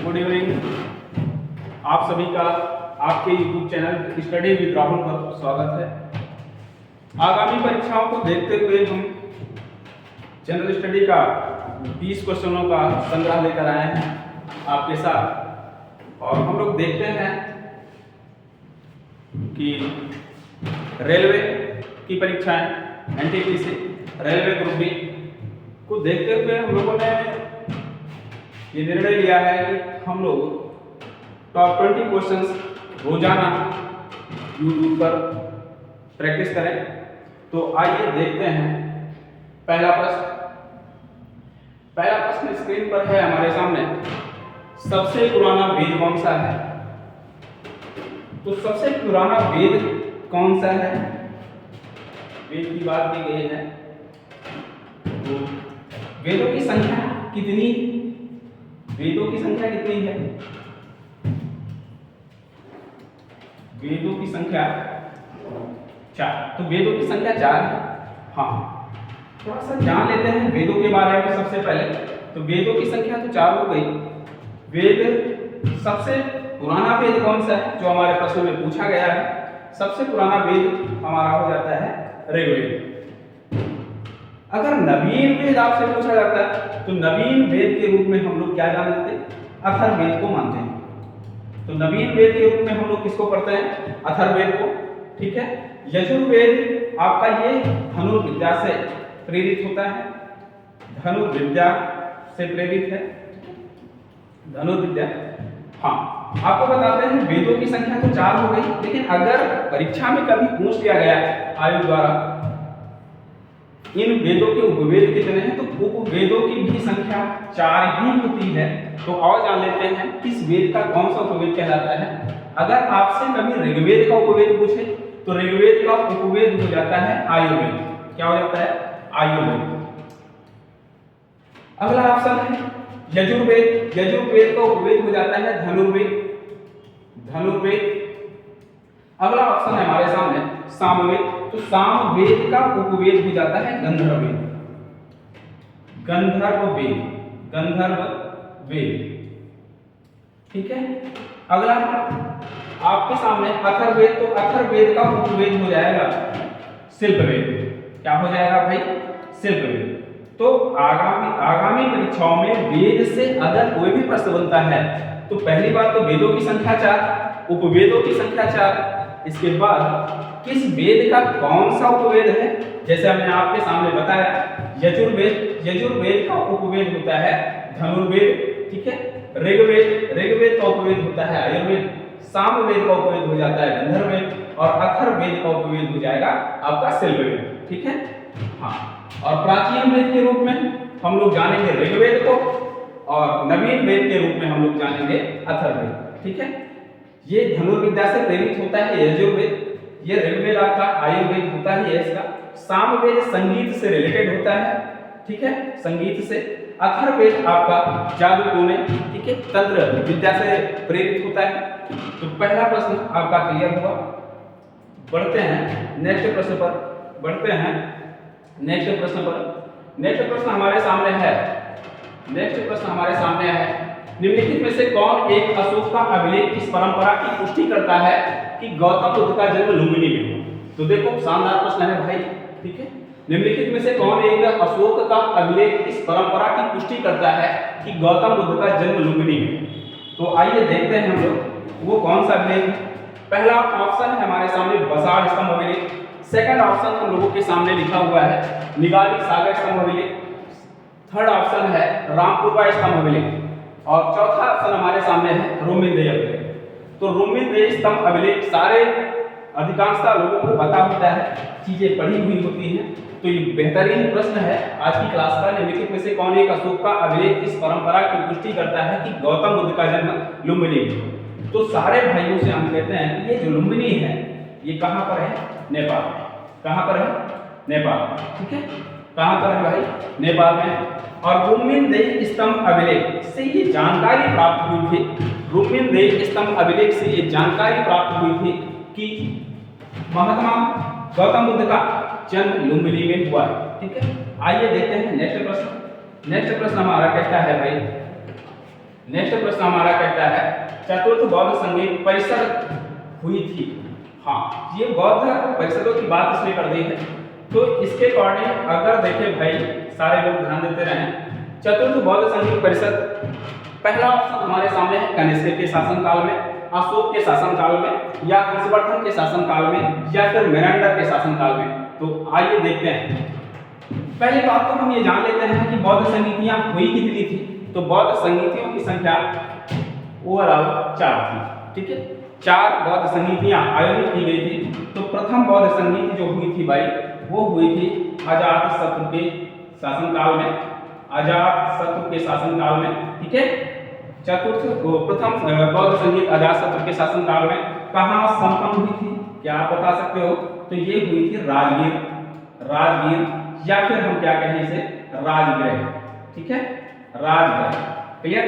Good evening. आप सभी का आपके YouTube channel study with Rahul पर स्वागत है। आगामी परीक्षाओं को देखते हुए हम जनरल स्टडी का 20 क्वेश्चनों का संग्रह लेकर आए हैं आपके साथ, और हम लोग देखते हैं कि रेलवे की परीक्षाएं NTPC रेलवे ग्रुप बी को देखते हुए हम लोगों ने ये निर्णय लिया है कि हम लोग टॉप 20 क्वेश्चंस रोजाना YouTube पर प्रैक्टिस करें। तो आइए देखते हैं पहला प्रश्न स्क्रीन पर है हमारे सामने। सबसे पुराना वेद कौन सा है? तो सबसे पुराना वेद कौन सा है? वेद की बात की गई है तो वेदों की संख्या कितनी? वेदों की संख्या कितनी है? वेदों की संख्या 4। तो वेदों की संख्या 4 है। हाँ, थोड़ा सा जान लेते हैं वेदों के बारे में सबसे पहले। तो वेदों की संख्या तो 4 हो गई। वेद सबसे पुराना वेद कौन सा है जो हमारे प्रश्न में पूछा गया है? सबसे पुराना वेद हमारा हो जाता है ऋग्वेद। अगर नवीन वेद आपसे पूछा जाता है तो नवीन वेद के रूप में हम लोग क्या जान लेते हैं? अथर्ववेद को मानते हैं। तो नवीन वेद के रूप में हम लोग किसको पढ़ते हैं? अथर्ववेद को। ठीक है। यजुर्वेद आपका ये धनुर्विद्या से प्रेरित होता है। धनुर्विद्या से प्रेरित है। धनुर्विद्या। हाँ, आपको बताते हैं वेदों की संख्या तो 4 हो गई, लेकिन अगर परीक्षा में कभी पूछ लिया गया आयोग द्वारा इन वेदों के उपवेद कितने हैं, तो उपवेदों की भी संख्या 4 ही होती है। तो और जान लेते हैं किस वेद का कौन सा उपवेद कहलाता है। अगर आपसे कभी ऋग्वेद का उपवेद पूछे तो ऋग्वेद का उपवेद हो जाता है आयुर्वेद। क्या हो जाता है? आयुर्वेद। अगला ऑप्शन है यजुर्वेद। यजुर्वेद का उपवेद हो जाता है धनुर्वेद। धनुर्वेद। अगला ऑप्शन है हमारे सामने सामवेद। तो सामवेद का उपवेद हो जाता है गंधर्ववेद। गंधर्ववेद। गंधर्ववेद। ठीक है। अगला आपके सामने अथर्ववेद। तो अथर्ववेद का उपवेद हो जाएगा शिल्पवेद। क्या हो जाएगा भाई? शिल्पवेद। तो आगामी परीक्षाओं में वेद से अगर कोई भी प्रश्न बनता है तो पहली बात तो वेदों की संख्या 4, उपवेदों की संख्या 4, इसके बाद किस वेद का कौन सा उपवेद है, जैसे हमने आपके सामने बताया यजुर्वेद। यजुर्वेद का उपवेद होता है धनुर्वेद। ठीक है। ऋग्वेद का उपवेद होता है आयुर्वेद। सामवेद का उपवेद हो जाता है गंधर्ववेद, और अथर्ववेद का उपवेद हो जाएगा आपका शिल्पवेद। ठीक है। हाँ, और प्राचीन वेद के रूप में हम लोग जानेंगे ऋग्वेद को, और नवीन वेद के रूप में हम लोग जानेंगे अथर्ववेद। ठीक है। ये धनुर्विद्या से प्रेरित होता है यजुर्वेद। ये ऋग्वेद आपका आयुर्वेद होता ही है इसका। सामवेद संगीत से रिलेटेड होता है। ठीक है, संगीत से। अथर्ववेद आपका जादू टोने, ठीक है, तंत्र विद्या से प्रेरित होता है। तो पहला प्रश्न आपका क्लियर हुआ। बढ़ते हैं नेक्स्ट प्रश्न पर। नेक्स्ट प्रश्न हमारे सामने है निम्नलिखित में से कौन एक अशोक का अभिलेख इस परंपरा की पुष्टि करता है कि गौतम बुद्ध का जन्म लुम्बिनी में हुआ? तो देखो शानदार प्रश्न है भाई। ठीक है। निम्नलिखित में से कौन एक अशोक का अभिलेख इस परंपरा की पुष्टि करता है कि गौतम बुद्ध का जन्म लुम्बिनी में? तो आइए देखते हैं हम लोग वो कौन सा अभिलेख है। पहला ऑप्शन है हमारे सामने बसाड़ स्तंभ अभिलेख। सेकंड ऑप्शन हम लोगों के सामने लिखा हुआ है निगाली सागर स्तंभ अभिलेख। थर्ड ऑप्शन है रामपुरवा स्तंभ अभिलेख, और चौथा ऑप्शन हमारे सामने है रोमिंदेय अभिलेख। तो रोमिंदेय स्तंभ अभिलेख सारे अधिकांशतः लोगों को पता होता है, चीजें पढ़ी हुई होती हैं। तो ये बेहतरीन प्रश्न है आज की क्लास का। निम्नलिखित में से कौन एक अशोक का अभिलेख इस परंपरा की पुष्टि करता है कि गौतम बुद्ध का जन्म लुम्बिनी में? तो सारे भाइयों से हम कहते हैं कि ये जो लुम्बिनी है ये कहाँ पर है? नेपाल में। कहाँ पर है? नेपाल। ठीक है। कहाँ पर है भाई? नेपाल में। और रोमिंदेय स्तंभ अभिलेख से ये जानकारी प्राप्त हुई थी। रोमिंदेय स्तंभ अभिलेख से ये जानकारी प्राप्त हुई थी कि महात्मा गौतम बुद्ध का जन्म लुम्बिनी में हुआ है। ठीक है। आइए देखते हैं नेक्स्ट प्रश्न। नेक्स्ट प्रश्न हमारा कहता है भाई नेक्स्ट प्रश्न हमारा कहता है चतुर्थ बौद्ध संगीत परिषद हुई थी। हाँ, ये बौद्ध परिषदों की बात इसने कर दी है, तो इसके अकॉर्डिंग अगर देखें भाई, सारे लोग ध्यान देते रहें, चतुर्थ बौद्ध संगीत परिषद, पहला ऑप्शन हमारे सामने है कनिष्क के शासनकाल में, अशोक के शासनकाल में, या हर्षवर्धन के शासनकाल में, या फिर मेनांडर के शासनकाल में। तो आइए देखते हैं। पहली बात तो हम ये जान लेते हैं कि बौद्ध संगीतियां हुई कितनी थी। तो बौद्ध संगीतियों की संख्या ओवरऑल 4 थी, ठीक है। 4 बौद्ध संगीतियां आयोजित की गई थी। तो प्रथम बौद्ध संगीति जो हुई थी भाई, वो हुई थी अजातशत्रु के शासनकाल में, अजातशत्रु के शासनकाल में, ठीक है। प्रथम बौद्ध संगीत अजातशत्रु के शासनकाल में कहाँ संपन्न हुई थी, क्या आप बता सकते हो? तो ये हुई थी राजगीर, या फिर हम क्या कहें इसे, राजगृह, ठीक है, राजगृह, क्लियर।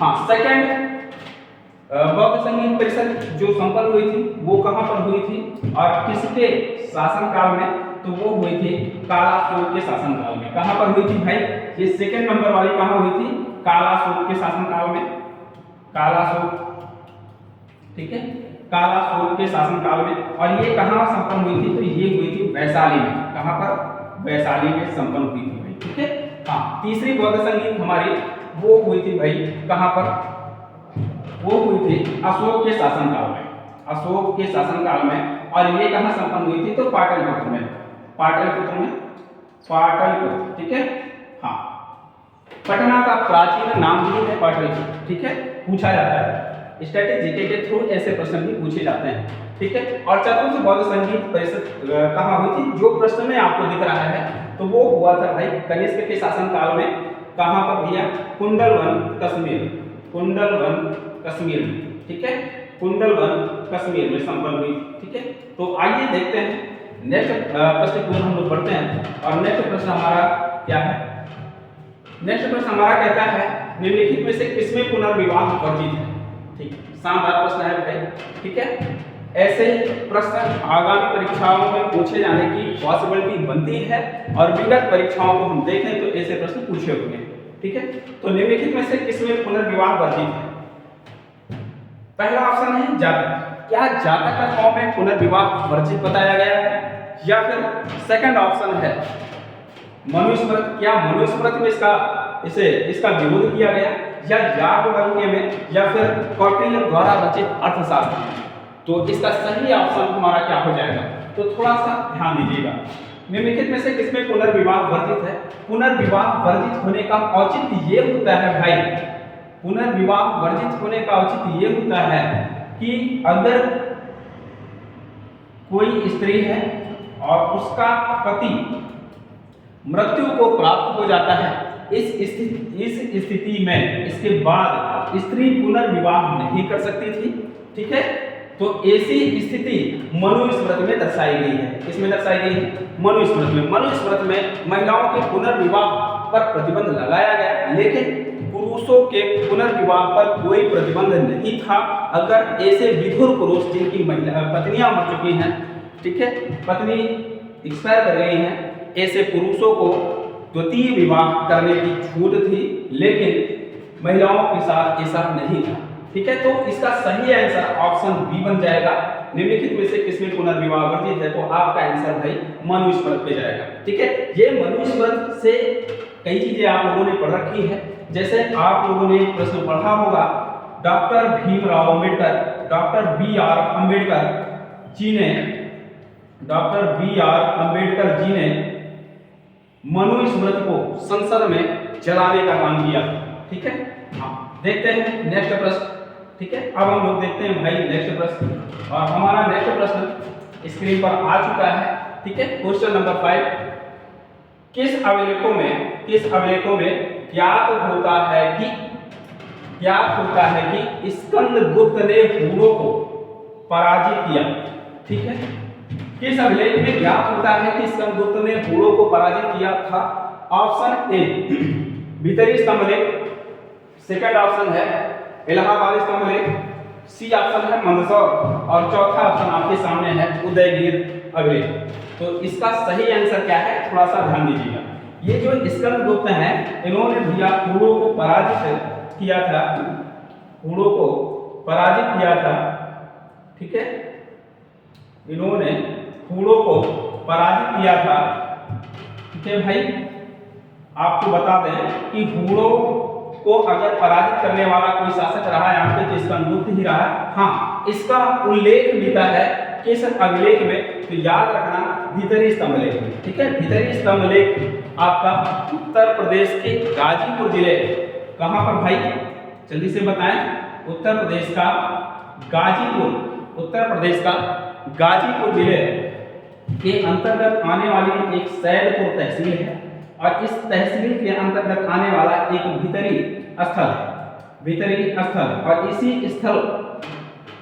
हाँ, सेकंड बौद्ध संगीत परिषद जो संपन्न हुई थी वो कहाँ पर हुई थी और किसके शासनकाल में? तो वो हुई थी कालाशोक के शासनकाल में। कहाँ पर हुई थी भाई? ये सेकंड नंबर वाली कहाँ हुई थी? कालाशोक के शासनकाल में, कालाशोक, ठीक है, कालाशोक के शासनकाल में। और ये कहाँ संपन्न हुई थी? तो ये हुई थी वैशाली में। कहाँ पर? वैशाली में संपन्न हुई थी भाई, ठीक है। हाँ, तीसरी बौद्ध संगीत हमारी वो हुई थी भाई, कहाँ पर? वो हुई थी अशोक के शासनकाल में, अशोक के शासनकाल में। और ये कहाँ संपन्न हुई थी? तो पाटलिपुत्र में, पाटलिपुत्र, ठीक है। हाँ, पटना का प्राचीन नाम भी है पाटलिपुत्र, ठीक है, पूछा जाता है। स्टैटिस्टिक्स के थ्रू ऐसे प्रश्न भी पूछे जाते हैं, ठीक है। और चतुर्थ बौद्ध संगीत परिषद कहाँ हुई थी? जो प्रश्न में आपको दिख रहा है, तो वो हुआ था भाई कनिष्क के शासनकाल में। कहाँ पर भैया? कुंडलवन कश्मीर, कुंडलवन कश्मीर में, ठीक है, कुंडलवन कश्मीर में संपन्न हुई, ठीक है। तो आइए देखते हैं नेक्स्ट प्रश्न की ओर हम लोग बढ़ते हैं। और नेक्स्ट प्रश्न हमारा क्या है? नेक्स्ट प्रश्न हमारा कहता है निम्नलिखित में से किसमें पुनर्विवाह वर्जित है? ठीक, शानदार प्रश्न है भाई, ठीक है। ऐसे प्रश्न आगामी परीक्षाओं में पूछे जाने की पॉसिबिलिटी बनती है, और विगत परीक्षाओं को हम देखें तो ऐसे प्रश्न पूछे हुए हैं, ठीक है। तो निम्नलिखित में से किसमें पुनर्विवाह वर्जित है? पहला ऑप्शन है जातक। क्या जातक का फॉर्म में पुनर्विवाह वर्जित बताया गया है? या फिर सेकंड ऑप्शन है मनुस्मृति। क्या मनुस्मृति में इसका विरोध किया गया, या याज्ञवल्क्य में, या फिर कौटिल्य द्वारा रचित अर्थशास्त्र में? तो इसका सही ऑप्शन हमारा क्या हो जाएगा? तो थोड़ा सा ध्यान दीजिएगा। निम्नलिखित में से किसमें पुनर्विवाह वर्जित है? पुनर्विवाह वर्जित होने का औचित्य ये होता है भाई, पुनर्विवाह वर्जित होने का औचित्य ये होता है कि अगर कोई स्त्री है और उसका पति मृत्यु को प्राप्त हो जाता है, इस स्थिति में इसके बाद स्त्री पुनर्विवाह नहीं कर सकती थी, ठीक है। तो ऐसी स्थिति मनुस्मृति में दर्शाई गई है। किसमें दर्शाई गई है? मनुस्मृति में। मनुस्मृति में महिलाओं के पुनर्विवाह पर प्रतिबंध लगाया गया, लेकिन पुरुषों के पुनर्विवाह पर कोई प्रतिबंध नहीं था। अगर ऐसे विधुर पुरुष जिनकी पत्नियां मर चुकी हैं, ठीक है, पत्नी एक्सपायर कर गई हैं, ऐसे पुरुषों को द्वितीय विवाह करने की छूट थी, लेकिन महिलाओं के साथ ऐसा नहीं था, ठीक है। तो इसका सही आंसर ऑप्शन बी बन जाएगा। निम्नलिखित में से किसमें पुनर्विवाह वर्जित है? तो आपका आंसर भाई मनुस्मृति पे जाएगा, ठीक है। ये मनुस्मृति से कई चीजें आप लोगों ने पढ़ रखी है। जैसे आप लोगों ने प्रश्न पढ़ा होगा, doctor Bhimrao Ambedkar, doctor B R Ambedkar ji ने मनुस्मृति को संसद में चलाने का काम किया, ठीक है। हाँ, देखते हैं नेक्स्ट प्रश्न, ठीक है। अब हम लोग देखते हैं भाई नेक्स्ट प्रश्न, और हमारा नेक्स्ट प्रश्न स्क्रीन पर आ चुका है, ठीक है। क्वेश्चन नंबर 5, किस अभिलेखों में ज्ञात होता है कि स्कंदगुप्त ने हूणों को पराजित किया, ठीक है। किस अभिलेख में ज्ञात होता है कि स्कंदगुप्त ने हूणों को पराजित किया था? ऑप्शन ए भीतरी स्तंभलेख, सेकंड ऑप्शन है इलाहाबाद स्तंभलेख, सी ऑप्शन है मंदसौर, और चौथा ऑप्शन आपके सामने है उदयगिर अभिलेख। तो इसका सही आंसर क्या है? थोड़ा सा ध्यान दीजिएगा। ये जो स्कंदगुप्त हैं, इन्होंने दिया हूणों को पराजित किया था, हूणों को पराजित किया था, ठीक है, इन्होंने हूणों को पराजित किया था, ठीक है भाई। आपको बता दें कि हूणों को अगर पराजित करने वाला कोई शासक रहा है यहाँ पे तो इसका गुप्त ही रहा है। हाँ, इसका उल्लेख मिलता है किस अभिलेख में, तो याद रखना भीतरी स्तंभ लेख में, ठीक है। भीतरी स्तंभ लेख आपका उत्तर प्रदेश के गाजीपुर जिले, कहाँ पर भाई, जल्दी से बताएं, उत्तर प्रदेश का गाजीपुर, उत्तर प्रदेश का गाजीपुर जिले के अंतर्गत आने वाली एक सैदपुर तहसील है और इस तहसील के अंतर्गत आने वाला एक भीतरी स्थल है, भीतरी स्थल। और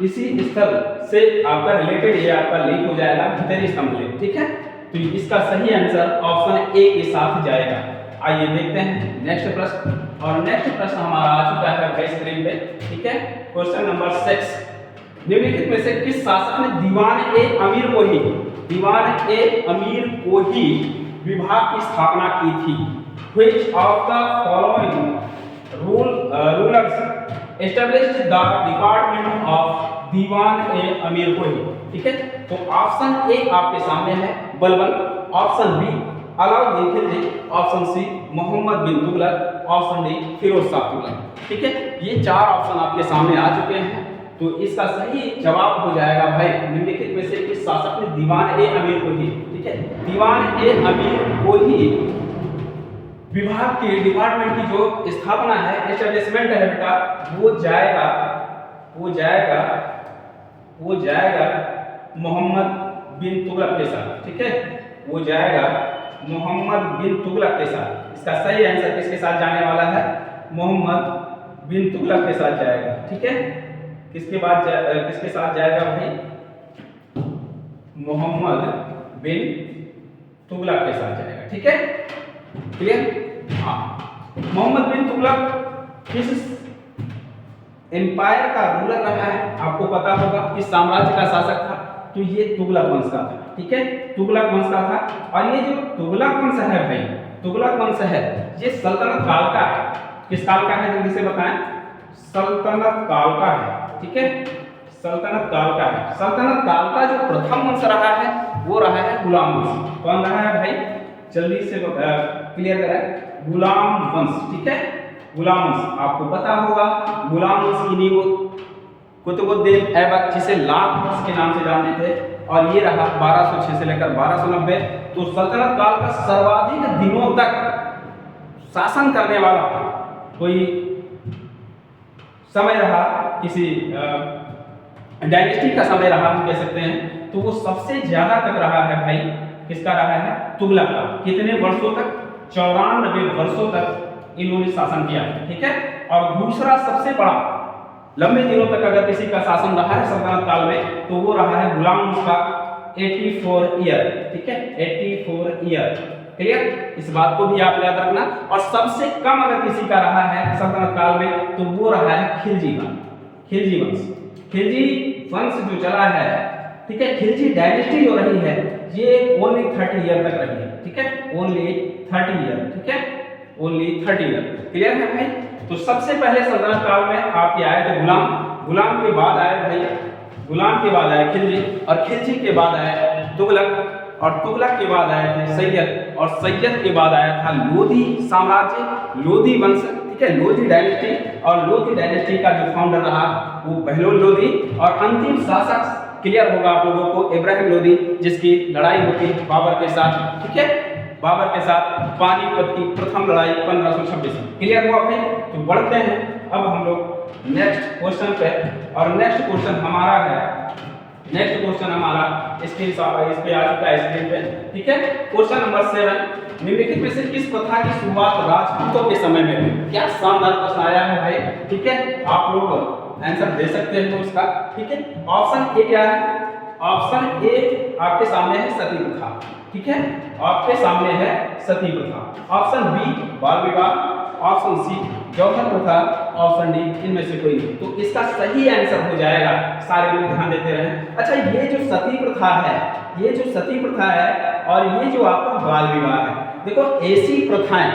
इसी स्थल से आपका रिलेटेड ये आपका लिंक हो जाएगा भीतरी स्तंभ लेख, ठीक है। तो इसका सही आंसर ऑप्शन ए के साथ जाएगा। आइए देखते हैं नेक्स्ट प्रश्न, और नेक्स्ट प्रश्न हमारा आ चुका है भाई स्क्रीन पे, ठीक है। क्वेश्चन नंबर 6, निम्नलिखित में से किस शासक ने दीवान ए अमीर को ही विभाग की स्थापना की थी? Which of the following rulers established the department of दीवान ए अमीर को ही, ठीक है। तो ऑप्शन ए आपके सामने है Balban, option B Alauddin Khilji, option C Muhammad bin Tughlaq, option D Firoz Shah Tughlaq, ठीक है। ये 4 ऑप्शन आपके सामने आ चुके हैं। तो इसका सही जवाब हो जाएगा भाई, निम्नलिखित में से किस शासक ने दीवान ए अमीर को ही, ठीक है, दीवान ए अमीर को ही विभाग के डिपार्टमेंट की जो स्थापना है, एस्टेब्लिशमेंट है बेटा, वो जाएगा मोहम्मद बिन तुगलक के साथ, ठीक है, वो जाएगा मोहम्मद बिन तुगलक के साथ। इसका सही आंसर किसके साथ जाने वाला है? मोहम्मद बिन तुगलक के साथ जाएगा, ठीक है। किसके साथ जाएगा भाई? मोहम्मद बिन तुगलक के साथ जाएगा, ठीक है, क्लियर। हाँ, मोहम्मद बिन तुगलक किस एम्पायर का रूलर रहा है, आपको पता होगा, किस साम्राज्य का शासक था? तो ये तुगलक वंश का था, ठीक है, तुगलक वंश का था। और ये जो तुगलक वंश है भाई, तुगलक वंश है, ये सल्तनत काल का है। किस काल का है, जल्दी से बताएं? सल्तनत काल का है, ठीक है, सल्तनत काल का है। सल्तनत काल का जो प्रथम वंश रहा है वो रहा है गुलाम वंश। कौन रहा है भाई, जल्दी से क्लियर करें? गुलाम वंश, ठीक है, गुलाम वंश। आपको पता होगा गुलाम वंश की नींव कुतुबुद्दीन ऐबक, जिसे लाख वंश के नाम से जानते थे, और ये रहा 1206 से लेकर 1290। तो सल्तनत काल का सर्वाधिक दिनों तक शासन करने वाला कोई समय रहा, किसी डायनेस्टी का समय रहा हम कह सकते हैं, तो वो सबसे ज्यादा तक रहा है भाई, किसका रहा है? तुगलक का। कितने वर्षों तक? 94 वर्षों तक इन्होंने शासन किया, ठीक है। और दूसरा सबसे बड़ा लंबे दिनों तक अगर किसी का शासन रहा है सल्तनत काल में, तो वो रहा है गुलाम वंश का 84 ईयर, ठीक है, 84 ईयर, क्लियर। इस बात को भी आप याद रखना। और सबसे कम अगर किसी का रहा है सल्तनत काल में, तो वो रहा है खिलजी वंश। खिलजी वंश जो चला है, ठीक है, खिलजी डायनेस्टी जो रही है, ये ओनली 30 ईयर तक रही है, ठीक है, ओनली 30 ईयर, ठीक है, ओनली 30 ईयर, क्लियर है भाई। तो सबसे पहले सल्तनत काल में आपके आए थे गुलाम के बाद आए भाई, गुलाम के बाद आए खिलजी, और खिलजी के बाद आए तुगलक, और तुगलक के बाद आए थे सैयद, और सैयद के बाद आया था लोधी साम्राज्य, लोधी वंश, ठीक है, लोधी डायनेस्टी। और लोधी डायनेस्टी का जो फाउंडर रहा वो बहलोल लोधी, और अंतिम शासक क्लियर होगा आप लोगों को इब्राहिम लोधी, जिसकी लड़ाई होती है बाबर के साथ, ठीक है, बाबर के साथ पानीपत की प्रथम लड़ाई 1526 में। क्लियर हुआ भाई। तो बढ़ते हैं अब हम लोग नेक्स्ट क्वेश्चन पे, और नेक्स्ट क्वेश्चन हमारा इस पे आ चुका है स्क्रीन पे, ठीक है। क्वेश्चन नंबर 7, निम्नलिखित में से किस प्रथा की शुरुआत राजपूतों के समय में हुई? क्या शानदार प्रश्न आया है भाई, ठीक है, आप लोग आंसर दे सकते हैं तो इसका, ठीक है। ऑप्शन ए क्या है? ऑप्शन ए आपके सामने है सती प्रथा, ठीक है, आपके सामने है सती प्रथा। ऑप्शन बी बाल विवाह, ऑप्शन सी जौहर प्रथा, ऑप्शन डी इनमें से कोई नहीं। तो इसका सही आंसर हो जाएगा, सारे लोग ध्यान देते रहें। अच्छा, ये जो सती प्रथा है, और ये जो आपका बाल विवाह है, देखो ऐसी प्रथाएं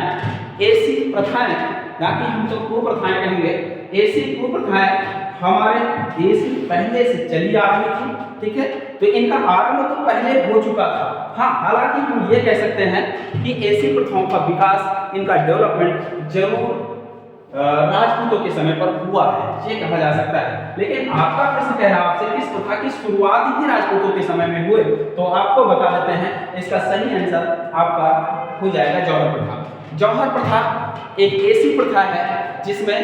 ना कि हम तो कुप्रथाएं कहेंगे। ऐसी कुप्रथाएं हमारे देश में पहले से चली आ रही थी, ठीक है, तो इनका आरंभ तो पहले हो चुका था। हाँ, हालांकि हम ये कह सकते हैं कि ऐसी प्रथाओं का विकास, इनका डेवलपमेंट जरूर राजपूतों के समय पर हुआ है, ये कहा जा सकता है। लेकिन आपका प्रश्न कह रहा है आपसे किस प्रथा की शुरुआत ही राजपूतों के समय में हुए, तो आपको बता देते हैं इसका सही आंसर आपका हो जाएगा जौहर प्रथा। जौहर प्रथा एक ऐसी प्रथा है जिसमें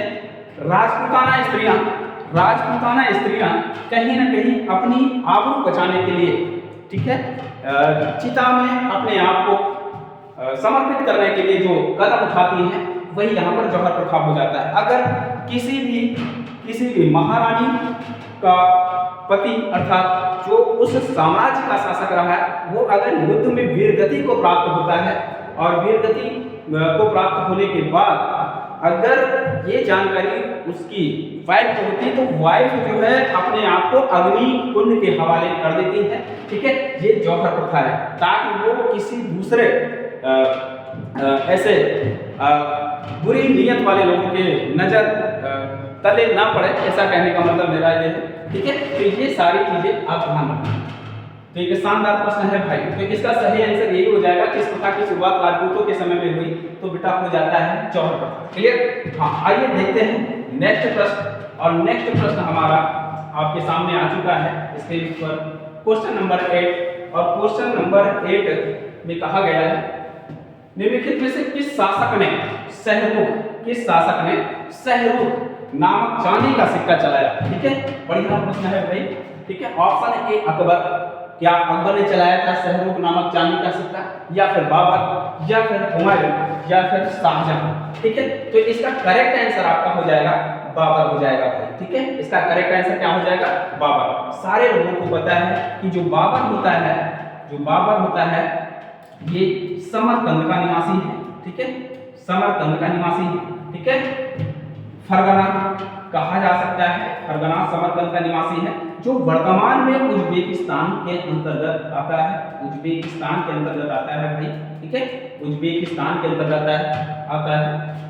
राजपूताना स्त्रियां कहीं ना कहीं अपनी आबरू बचाने के लिए, ठीक है, चिता में अपने आप को समर्पित करने के लिए जो कदम उठाती हैं, वही यहाँ पर जौहर प्रथा हो जाता है। अगर किसी भी महारानी का पति अर्थात जो उस साम्राज्य का शासक रहा है, वो अगर युद्ध में वीरगति को प्राप्त होता है और वीरगति को प्राप्त होने के बाद अगर ये जानकारी उसकी वाइफ को होती तो वाइफ जो है अपने आप को अग्नि कुंड के हवाले कर देती है, ठीक है। ये जौहर प्रथा है ताकि वो किसी दूसरे ऐसे बुरी नीयत वाले लोगों के नजर तले ना पड़े, ऐसा कहने का मतलब मेरा ये है, ठीक है। तो ये सारी चीजें आप ध्यान रखें। तो एक शानदार प्रश्न है भाई, तो इसका सही आंसर यही हो जाएगा कि इस प्रथा की शुरुआत राजपूतों के समय में हुई, तो बेटा हो जाता है जौहर प्रथा। क्लियर? हाँ, आइए देखते हैं नेक्स्ट प्रश्न। और नेक्स्ट प्रश्न हमारा आपके सामने आ चुका है स्क्रीन पर, क्वेश्चन नंबर 8। और क्वेश्चन नंबर 8 में कहा गया है निम्नलिखित में से किस शासक ने सहरुख नामक चांदी का सिक्का चलाया? ठीक है, बढ़िया प्रश्न है भाई, ठीक है। ऑप्शन ए अकबर, क्या अकबर ने चलाया था सहरुख नामक चांदी का सिक्का, या फिर बाबर, या फिर हुमायूं, या फिर शाहजहां? ठीक है, तो इसका करेक्ट आंसर आपका हो जाएगा बाबर हो जाएगा भाई, ठीक है। इसका करेक्ट आंसर क्या हो जाएगा? बाबर। सारे लोगों को पता है कि जो बाबर होता है ये समरकंद का निवासी है, ठीक है, समरकंद का निवासी है, ठीक है। फरगना कहा जा सकता है, फरगना समरकंद का निवासी है, जो वर्तमान में उज्बेकिस्तान के अंतर्गत आता है, उज्बेकिस्तान के अंतर्गत आता है भाई, ठीक है, उज्बेकिस्तान के अंतर्गत आता है।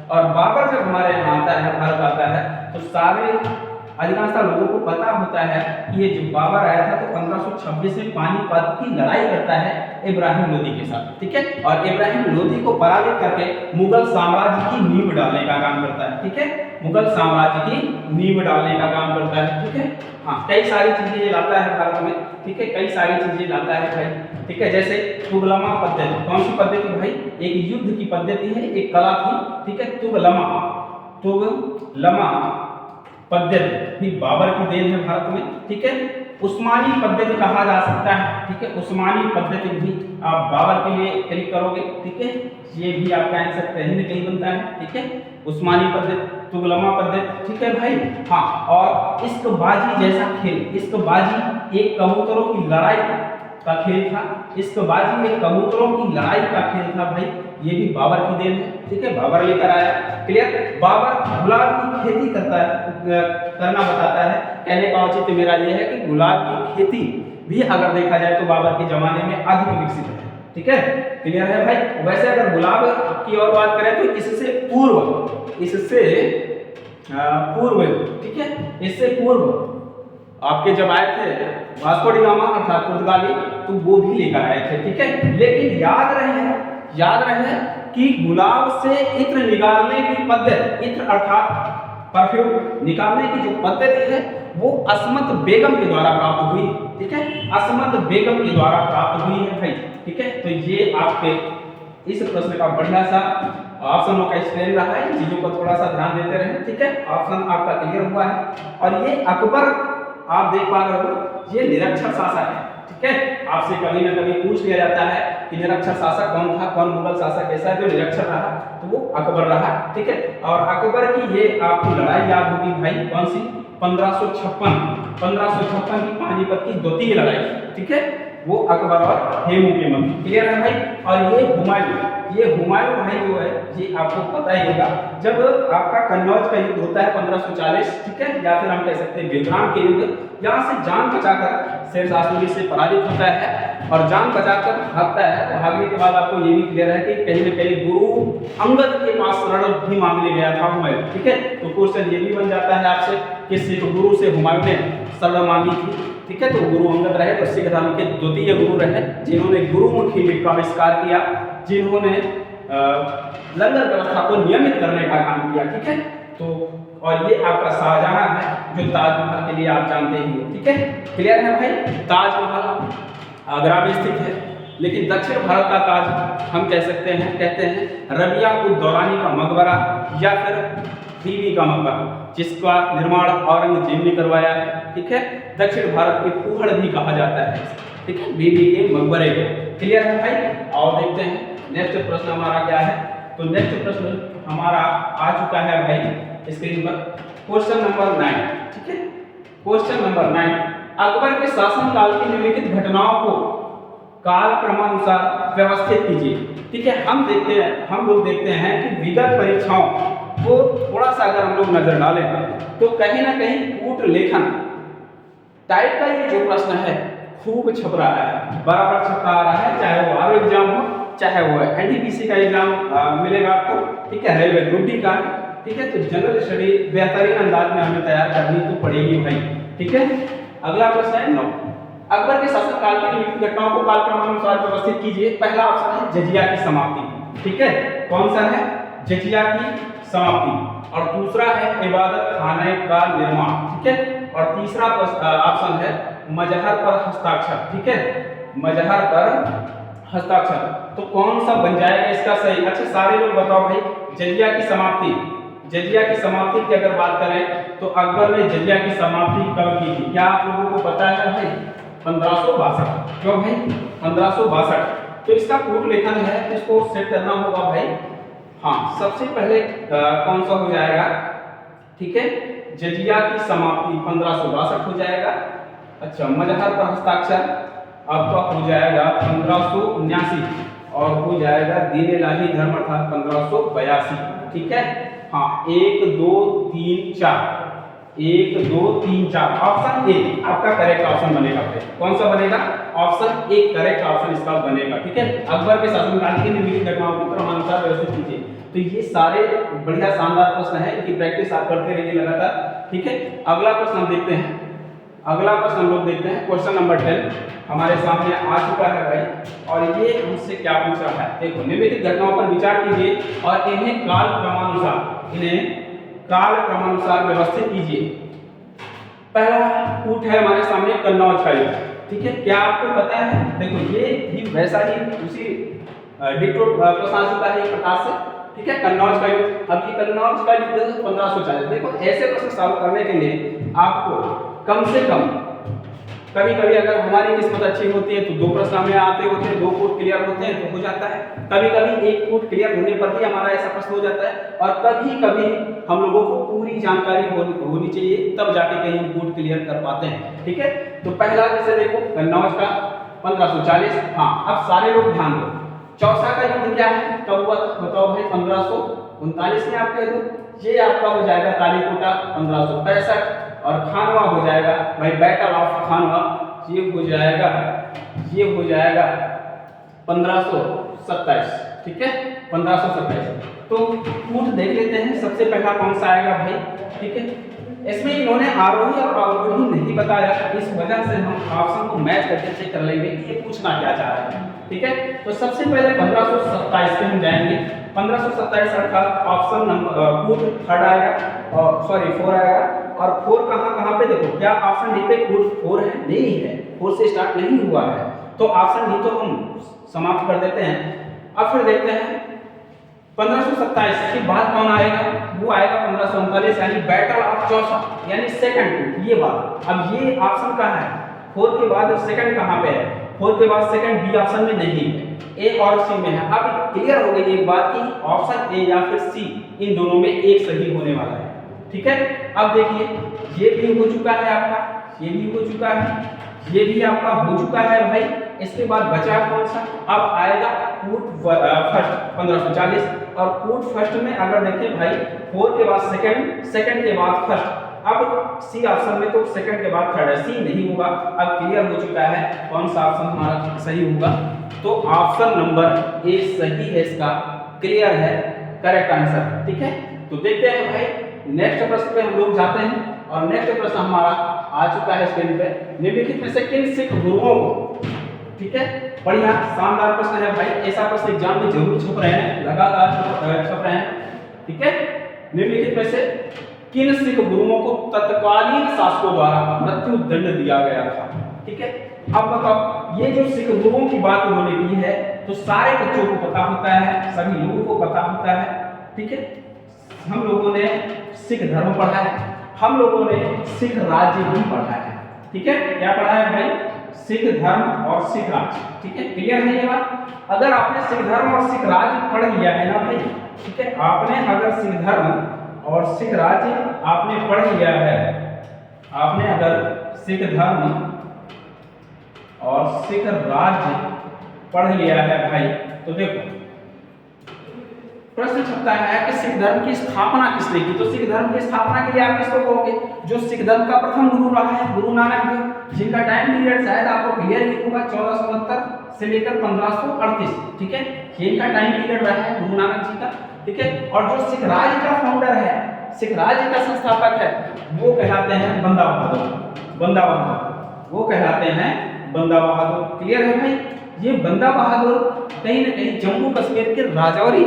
और बाबर जब हमारे यहाँ आता है, भारत आता है, तो सारे अधिकांश लोगों को पता होता है कि ये जो बाबर आया था तो 1526 में पानीपत की लड़ाई करता है इब्राहिम लोदी के साथ, ठीक है, और इब्राहिम लोदी को पराजित करके मुगल साम्राज्य की नींव डालने का काम करता है, ठीक है, मुगल साम्राज्य की नींव डालने का काम करता है, ठीक है। हाँ, कई सारी चीजें ये लाता है भारत में, ठीक है, कई सारी चीजें लाता है भाई, ठीक है। जैसे तुगलमा पद्धति, कौन सी पद्धति भाई? एक युद्ध की पद्धति है, एक कला थी, ठीक है, तुगलमा पद्धति भी बाबर की देन है भारत में, ठीक है। उस्मानी पद्धति कहा जा सकता है, ठीक है, उस्मानी पद्धति भी आप बाबर के लिए क्लिक करोगे, ठीक है, ये भी आपका आंसर कहीं न कहीं बनता है, ठीक है, उस्मानी पद्धति, तुगलमा पद्धति, ठीक है भाई। हाँ, और इश्कबाजी जैसा खेल, इश्कबाजी एक कबूतरों की लड़ाई का खेल था, इश्कबाजी एक कबूतरों की लड़ाई का खेल था भाई, ये भी बाबर की देन है, ठीक है, बाबर लेकर आया। क्लियर? बाबर गुलाब की खेती करना बताता है। कहने का औचित्य मेरा ये है कि गुलाब की खेती भी अगर देखा जाए तो बाबर के जमाने में अधिक विकसित है, ठीक है। क्लियर है भाई? वैसे अगर गुलाब की और बात करें तो इससे पूर्व, ठीक है, इससे पूर्व आपके जब आए थे वास्को डी गामा अर्थात पुर्तगाली, तो वो भी लेकर आए थे, ठीक है। लेकिन याद रहे कि गुलाब से इत्र निकालने की पद्धति, इत्र अर्थात परफ्यूम निकालने की जो पद्धति है वो अस्मत बेगम के द्वारा प्राप्त हुई, ठीक है, अस्मत बेगम के द्वारा प्राप्त हुई है भाई, ठीक है। तो ये आपके इस प्रश्न का बढ़िया सा ऑप्शनों का स्क्रीन रहा है, चीजों को थोड़ा सा ध्यान देते रहे, ठीक है। ऑप्शन आपका क्लियर हुआ है। और ये अकबर आप देख पा रहे हो, ये निरक्षर शासक है, ठीक है। आपसे कभी न कभी पूछ लिया जाता है कि निरक्षर शासक कौन था, कौन मुगल शासक ऐसा जो निरक्षर रहा, तो वो अकबर रहा, ठीक है। और अकबर की ये आपको लड़ाई याद होगी भाई, कौन सी? 1556 की पानीपत की द्वितीय लड़ाई, ठीक है, वो अकबर और हेमू के मध्य। क्लियर है भाई? और ये ये हुमायूं भाई जो है ये आपको पता ही होगा, जब आपका कन्नौज का युद्ध होता है 1540, ठीक है, या फिर हम कह सकते हैं बेलग्राम के युद्ध, यहाँ से जान बचाकर शेरशाह सूरी से पराजित होता है और जान बचाकर भागता है। तो भागने के बाद आपको ये भी क्लियर है कि कहीं न कहीं गुरु अंगद के पास शरण भी मांगने गया था हुमायूं, ठीक है। तो क्वेश्चन ये भी बन जाता है आपसे कि सिख गुरु से हुमायूं ने शरण मांगी थी, ठीक है। तो गुरु अंगद रहे तो सिख धर्म के द्वितीय गुरु रहे, जिन्होंने गुरुमुखी लिपि का आविष्कार किया, जिन्होंने लंगर व्यवस्था को नियमित करने का काम किया, ठीक है। तो और ये आपका शाहजहां है जो ताजमहल के लिए आप जानते ही हो, ठीक है। क्लियर है भाई। ताजमहल आगरा में स्थित है, लेकिन दक्षिण भारत का ताज हम कह सकते हैं, कहते हैं रबिया उद दौरानी का मकबरा या फिर बीबी का मकबरा, जिसका निर्माण औरंगजेब ने करवाया है, ठीक है। दक्षिण भारत के फूहड़ भी कहा जाता है, ठीक है, बीबी के मकबरे को। क्लियर है भाई। और देखते हैं नेक्स्ट प्रश्न हमारा क्या है। तो नेक्स्ट प्रश्न हमारा आ चुका है भाई स्क्रीन पर, क्वेश्चन नंबर 9, ठीक है। क्वेश्चन नंबर 9, अकबर के शासनकाल की निम्नलिखित घटनाओं को काल क्रमानुसार व्यवस्थित कीजिए, ठीक है। हम लोग देखते हैं कि विगत परीक्षाओं को थोड़ा सा अगर हम लोग नजर डालें तो कहीं ना कहीं कूट लेखन टाइप का ये जो प्रश्न है खूब छप रहा है, बराबर छपता आ रहा है, चाहे वो आर एग्जाम हो, चाहे वो एनटीपीसी का एग्जाम मिलेगा आपको, ठीक है, रेलवे ग्रुप डी का, ठीक है। तो जनरल स्टडी बेहतरीन अंदाज में हमें तैयार करनी तो पड़ेगी भाई, ठीक है। अगला प्रश्न है 9, अकबर के शासनकाल की निम्नलिखित घटनाओं को कालक्रमानुसार व्यवस्थित कीजिए। पहला ऑप्शन है जजिया की समाप्ति, ठीक है। कौन सा है? जजिया की समाप्ति। और दूसरा है इबादत खाने का निर्माण, ठीक है। और तीसरा ऑप्शन है मजहर पर हस्ताक्षर, ठीक है, मजहर पर हस्ताक्षर। तो कौन सा बन जाएगा इसका सही? अच्छा सारे लोग बताओ भाई, जजिया की समाप्ति, जजिया की समाप्ति की अगर बात करें तो अकबर ने जजिया की समाप्ति कब की थी? क्या आप लोगों को पता है भाई? 1562। क्यों भाई? 1562। तो इसका कूट लेखन है, इसको सेट करना होगा भाई। हाँ, सबसे पहले कौन सा हो जाएगा, ठीक है, जजिया की समाप्ति 1562 हो जाएगा। अच्छा, मजहर पर हस्ताक्षर आपका हो जाएगा 1579 और हो जाएगा दीन इलाही धर्म अर्थात 1582, ठीक है। हाँ, 1 2 3 4, 1 2 3 4 ऑप्शन ए आपका करेक्ट ऑप्शन बनेगा। कौन सा बनेगा? ऑप्शन ए करेक्ट ऑप्शन इसका बनेगा, ठीक है। अकबर के शासनकाल की निम्नलिखित घटनाओं को क्रमानुसार व्यवस्थित कीजिए। तो ये सारे बढ़िया शानदार प्रश्न है, इनकी प्रैक्टिस आप करते रहिए लगातार, ठीक है। अगला प्रश्न हम देखते हैं, अगला प्रश्न हम लोग देखते हैं क्वेश्चन नंबर 10 हमारे सामने आ चुका है भाई। और ये हमसे क्या पूछ रहा है, देखो, निम्नलिखित घटनाओं पर विचार कीजिए और इन्हें काल क्रमानुसार व्यवस्थित कीजिए। पहला कूट है हमारे सामने कन्नौज का युद्ध, ठीक है। क्या आपको पता है? देखो, ये भी वैसा ही उसी डिट्टो प्रश्न आ चुका है एक प्रकार से, ठीक है, कन्नौज का युद्ध। अब ये कन्नौज का युद्ध 1540। देखो, ऐसे प्रश्न सॉल्व करने के लिए आपको कम से कम, कभी कभी अगर हमारी किस्मत अच्छी होती है तो 2 प्रश्न हमें आते होते हैं, 2 कूट क्लियर होते हैं तो हो जाता है। कभी कभी 1 कूट क्लियर होने पर भी हमारा ऐसा प्रश्न हो जाता है। और कभी कभी हम लोगों को पूरी जानकारी होनी चाहिए, तब जाके कहीं हम कूट क्लियर कर पाते हैं, ठीक है। तो पहला जैसे देखो कन्नौज का 1540। हाँ, अब सारे लोग ध्यान दो, चौसा का युद्ध क्या है, कब हुआ था बताओ भाई? 1539 में आप कह दो। ये आपका हो जाएगा तालीकोटा 1565। और खानवा हो जाएगा भाई, बैटल ऑफ खानवा, ये हो जाएगा 1527, ठीक है, 1527। तो कूट देख लेते हैं, सबसे पहला कौन सा आएगा भाई, ठीक है। इसमें इन्होंने आरोही और अवरोही नहीं बताया, इस वजह से हम ऑप्शन को मैच करके चेक कर लेंगे कि ये पूछना क्या चाह रहे हैं, ठीक है। तो सबसे पहले 1527 पे हम जाएंगे। 1527 अर्थात ऑप्शन नंबर कूट 3 आएगा, और सॉरी 4 आएगा। और 4 कहाँ पे? देखो, क्या ऑप्शन डी पे कूट 4 है? नहीं है, 4 से स्टार्ट नहीं हुआ है, तो ऑप्शन डी तो हम समाप्त कर देते हैं। अब फिर देखते हैं 1527 के बाद कौन आएगा? वो आएगा 1539, यानी बैटल ऑफ चौसा, यानी सेकंड कूट, ये बात। अब ये ऑप्शन कहाँ है? 4 के बाद सेकंड कहाँ पे है? 4 के बाद सेकंड बी ऑप्शन में नहीं है, ए और सी में है। अब क्लियर हो गई एक बात कि ऑप्शन ए या फिर सी, इन दोनों में एक सही होने वाला है, ठीक है। अब देखिए, ये भी हो चुका है आपका, ये भी हो चुका है, ये भी आपका हो चुका है भाई, इसके बाद बचा कौन सा, अब आएगा कूट फर्स्ट 1540, और कूट फर्स्ट में अगर देखें भाई 4 के बाद सेकंड, सेकंड के बाद फर्स्ट। अब सी ऑप्शन में तो सेकंड के बाद थर्ड है, सी नहीं होगा। अब क्लियर हो चुका है कौन सा ऑप्शन हमारा सही होगा, तो ऑप्शन नंबर ए सही है, इसका क्लियर है, करेक्ट आंसर। ठीक है, तो देखते हैं भाई नेक्स्ट प्रश्न पे हम लोग जाते हैं, और नेक्स्ट प्रश्न हमारा आ चुका है स्क्रीन पे। निम्नलिखित में से किन सिख गुरुओं को, ठीक है, बढ़िया शानदार प्रश्न है भाई, ऐसा प्रश्न एग्जाम में जरूर छप रहे हैं, लगातार छप रहे हैं। ठीक है, निम्नलिखित में से किन सिख गुरुओं को तत्कालीन शासकों द्वारा मृत्यु दंड दिया गया था। ठीक है, अब बताओ ये जो सिख गुरुओं की बात उन्होंने की है, तो सारे बच्चों को पता होता है, सभी लोगों को पता होता है। ठीक है, हम लोगों ने सिख धर्म पढ़ा है, हम लोगों ने सिख राज्य भी पढ़ा है। ठीक है, क्या पढ़ा है भाई, सिख धर्म और सिख राज्य। ठीक है, क्लियर है ये बात। अगर आपने सिख धर्म और सिख राज्य पढ़ लिया है ना भाई, ठीक है, आपने अगर सिख धर्म और सिख राज्य आपने पढ़ लिया है, आपने अगर सिख धर्म और सिख राज्य पढ़ लिया है भाई, तो देखो प्रश्न छपता है कि सिख धर्म की स्थापना किसने की, तो सिख धर्म की स्थापना के लिए आप किसको कहोगे, जो सिख धर्म का प्रथम गुरु रहा है गुरु नानक देव, जिनका टाइम पीरियड शायद आपको क्लियर ही होगा 1469 से लेकर 1538। ठीक है, ये इनका टाइम पीरियड रहा है गुरु नानक जी का। ठीक है, और जो सिख राज्य का फाउंडर है, सिख राज्य का संस्थापक है, वो कहलाते हैं बंदा बहादुर। बंदा बहादुर वो कहलाते हैं बंदा बहादुर। क्लियर है भाई, ये बंदा बहादुर कहीं ना कहीं जम्मू कश्मीर के राजौरी,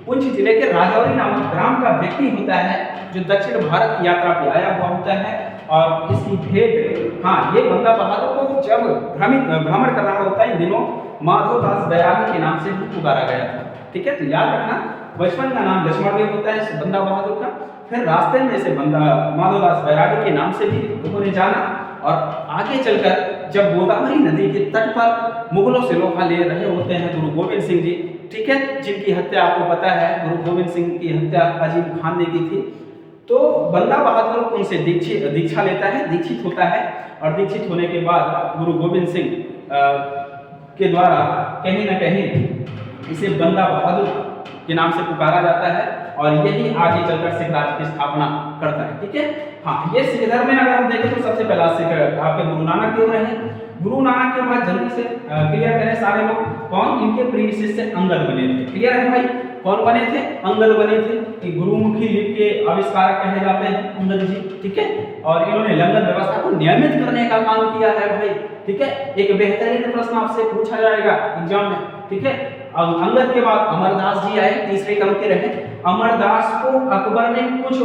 पुंछ जिले के राजौरी नामक ग्राम का व्यक्ति होता है, जो दक्षिण भारत की यात्रा पे आया हुआ होता है। और इसकी भेंट, हाँ, ये बंदा बहादुर को जब भ्रमण कर रहा होता है इन दिनों माधवदास बैरागी के नाम से भी पुकारा गया था। ठीक है, तो याद रखना, बचपन का नाम लक्ष्मण देव होता है बंदा बहादुर का, फिर रास्ते में से बंदा माधवदास बैरागी के नाम से भी लोगों ने जाना, और आगे चलकर जब गोदावरी नदी के तट पर मुगलों से लोहा ले रहे होते हैं गुरु गोविंद सिंह जी, ठीक है, जिनकी हत्या आपको पता है, गुरु गोविंद सिंह की हत्या अजीम खान ने की थी, तो बंदा बहादुर उनसे दीक्षा लेता है, दीक्षित होता है, और दीक्षित होने के बाद गुरु गोविंद सिंह के द्वारा कहीं ना कहीं इसे बंदा बहादुर के नाम से पुकारा जाता है, और यही आगे चलकर सिख राज्य की स्थापना करता है। ठीक है, हाँ, ये सिख धर्म में अगर हम देखें तो सबसे पहला सिख आपके गुरु नानक देव रहे। गुरु नानक के बाद जल्दी से क्लियर करें सारे लोग, कौन इनके प्रिय शिष्य अंगद बने थे। क्लियर है भाई, कौन बने थे, अंगद बने थे, कि गुरुमुखी लिपि के आविष्कारक कहे जाते हैं अंगद जी। ठीक है, और इन्होंने लंगर व्यवस्था को नियमित करने का काम किया है भाई। ठीक है, एक बेहतरीन प्रश्न आपसे पूछा जाएगा एग्जाम में। ठीक है, अंगद के बाद अमरदास जी आए, तीसरे क्रम के रहे। अमरदास को अकबर ने कुछ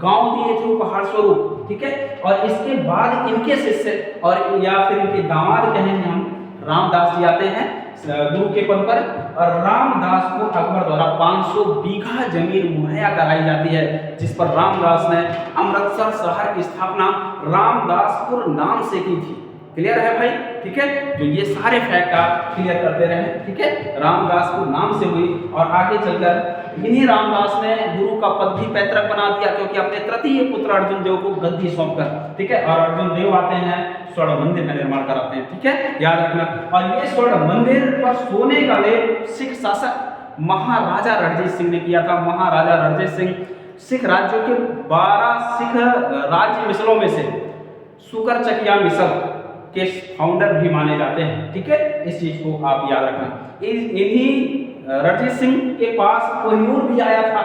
गांव दिए थे उपहार स्वरूप। ठीक है, और इसके बाद इनके शिष्य और या फिर इनके दामाद कहेंगे हम, रामदास जी आते हैं गुरु के पद पर, और रामदास को अकबर द्वारा 500 बीघा जमीन मुहैया कराई जाती है, जिस पर रामदास ने अमृतसर शहर की स्थापना रामदासपुर नाम से की थी। क्लियर है भाई। ठीक है, तो ये सारे फैक्ट आप क्लियर करते रहे। ठीक है, रामदासपुर नाम से हुई, और आगे चलकर इन्हीं रामदास ने गुरु का पद भी पैतृक बना दिया, क्योंकि अपने तृतीय पुत्र अर्जुन देव को गद्दी सौंपकर। ठीक है, और अर्जुन देव आते हैं स्वर्ण मंदिर का निर्माण कराते हैं। ठीक है, याद रखना। और ये स्वर्ण मंदिर पर सोने का लेप सिख शासक महाराजा रणजीत सिंह ने किया था। महाराजा रणजीत सिंह सिख राज्यों के 12 सिख राज्य मिसलों में से सुकर चकिया मिसल के फाउंडर भी माने जाते हैं। ठीक है, इस चीज को आप याद रखना। इन्हीं रणजीत सिंह के पास कोहिनूर भी आया था,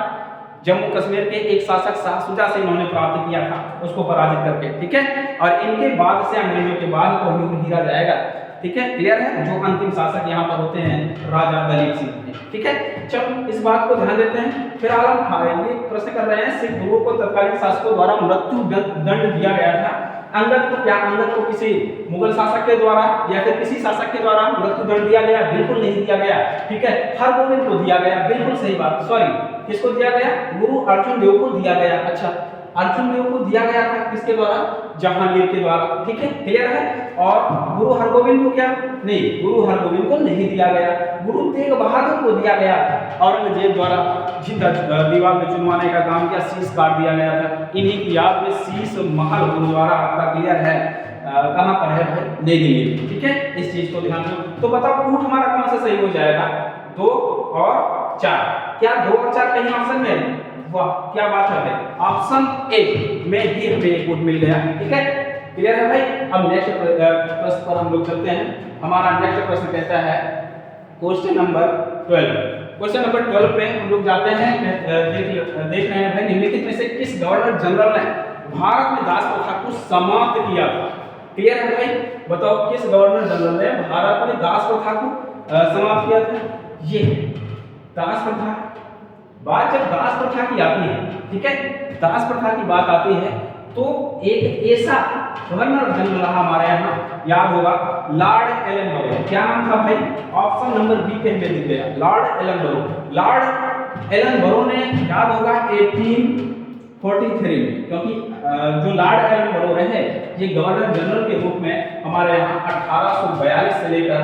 जम्मू कश्मीर के एक शासक शाह शुजा से इन्होंने प्राप्त किया था, उसको पराजित करके। ठीक है, और इनके बाद से अंग्रेजों के बाद कोहिनूर हीरा जाएगा। ठीक है, क्लियर है। जो अंतिम शासक यहाँ पर होते हैं राजा दलीप सिंह। ठीक है, चलो इस बात को ध्यान देते हैं। फिर हम ये प्रश्न कर रहे हैं, सिख गुरुओं को तत्कालीन शासकों द्वारा मृत्यु दंड दिया गया था। अंगद को क्या, अंगद को किसी मुगल शासक के द्वारा या फिर किसी शासक के द्वारा मृत्यु दंड दिया गया? बिल्कुल नहीं दिया गया। ठीक है, हरगोविंद को दिया गया, बिल्कुल सही बात। सॉरी, किसको दिया गया? गुरु अर्जुन देव को दिया गया। अच्छा, अर्जुन देव को दिया गया था किसके द्वारा? जहांगीर के द्वारा, ठीक है, क्लियर है। और गुरु हरगोविंद को क्या? नहीं, गुरु हरगोविंद को नहीं दिया गया, गुरु तेग बहादुर को दिया गया। औरंगजेब द्वारा जिंदा दीवार में चुनवाने का काम किया, शीश काट दिया गया था। इन्हीं की याद में शीश महल गुरुद्वारा आपका क्लियर है कहाँ पर है भाई? नई दिल्ली में, ठीक है, इस चीज को ध्यान दो। तो बताओ कूट हमारा कौन सा सही हो जाएगा? 2 और 4। क्या 2 और 4 कहीं ऑप्शन में? वाह क्या बात है भाई, ऑप्शन ए में ही हमें एक कूट मिल गया, ठीक है, क्लियर है भाई। अब नेक्स्ट प्रश्न पर हम लोग चलते हैं। हमारा नेक्स्ट प्रश्न कहता है क्वेश्चन नंबर 12। क्वेश्चन नंबर 12 पे हम लोग जाते हैं। देख रहे हैं भाई, निम्नलिखित में से किस गवर्नर जनरल ने भारत में दास प्रथा को समाप्त किया था? क्लियर है भाई, बताओ किस गवर्नर जनरल ने भारत में दास प्रथा को समाप्त किया था? ये दास प्रथा, बात जब दास प्रथा की आती है, ठीक है, दास प्रथा की बात आती है तो एक ऐसा गवर्नर जनरल हमारे यहाँ याद होगा, लॉर्ड एलन बरो। क्या नाम था भाई? ऑप्शन नंबर बी पे हमें दिख गया, लॉर्ड एलन बरो। लॉर्ड एलन बरो ने याद होगा 1843 में, क्योंकि जो लॉर्ड एलन बरो रहे ये गवर्नर जनरल के रूप में हमारे यहाँ 1842 से लेकर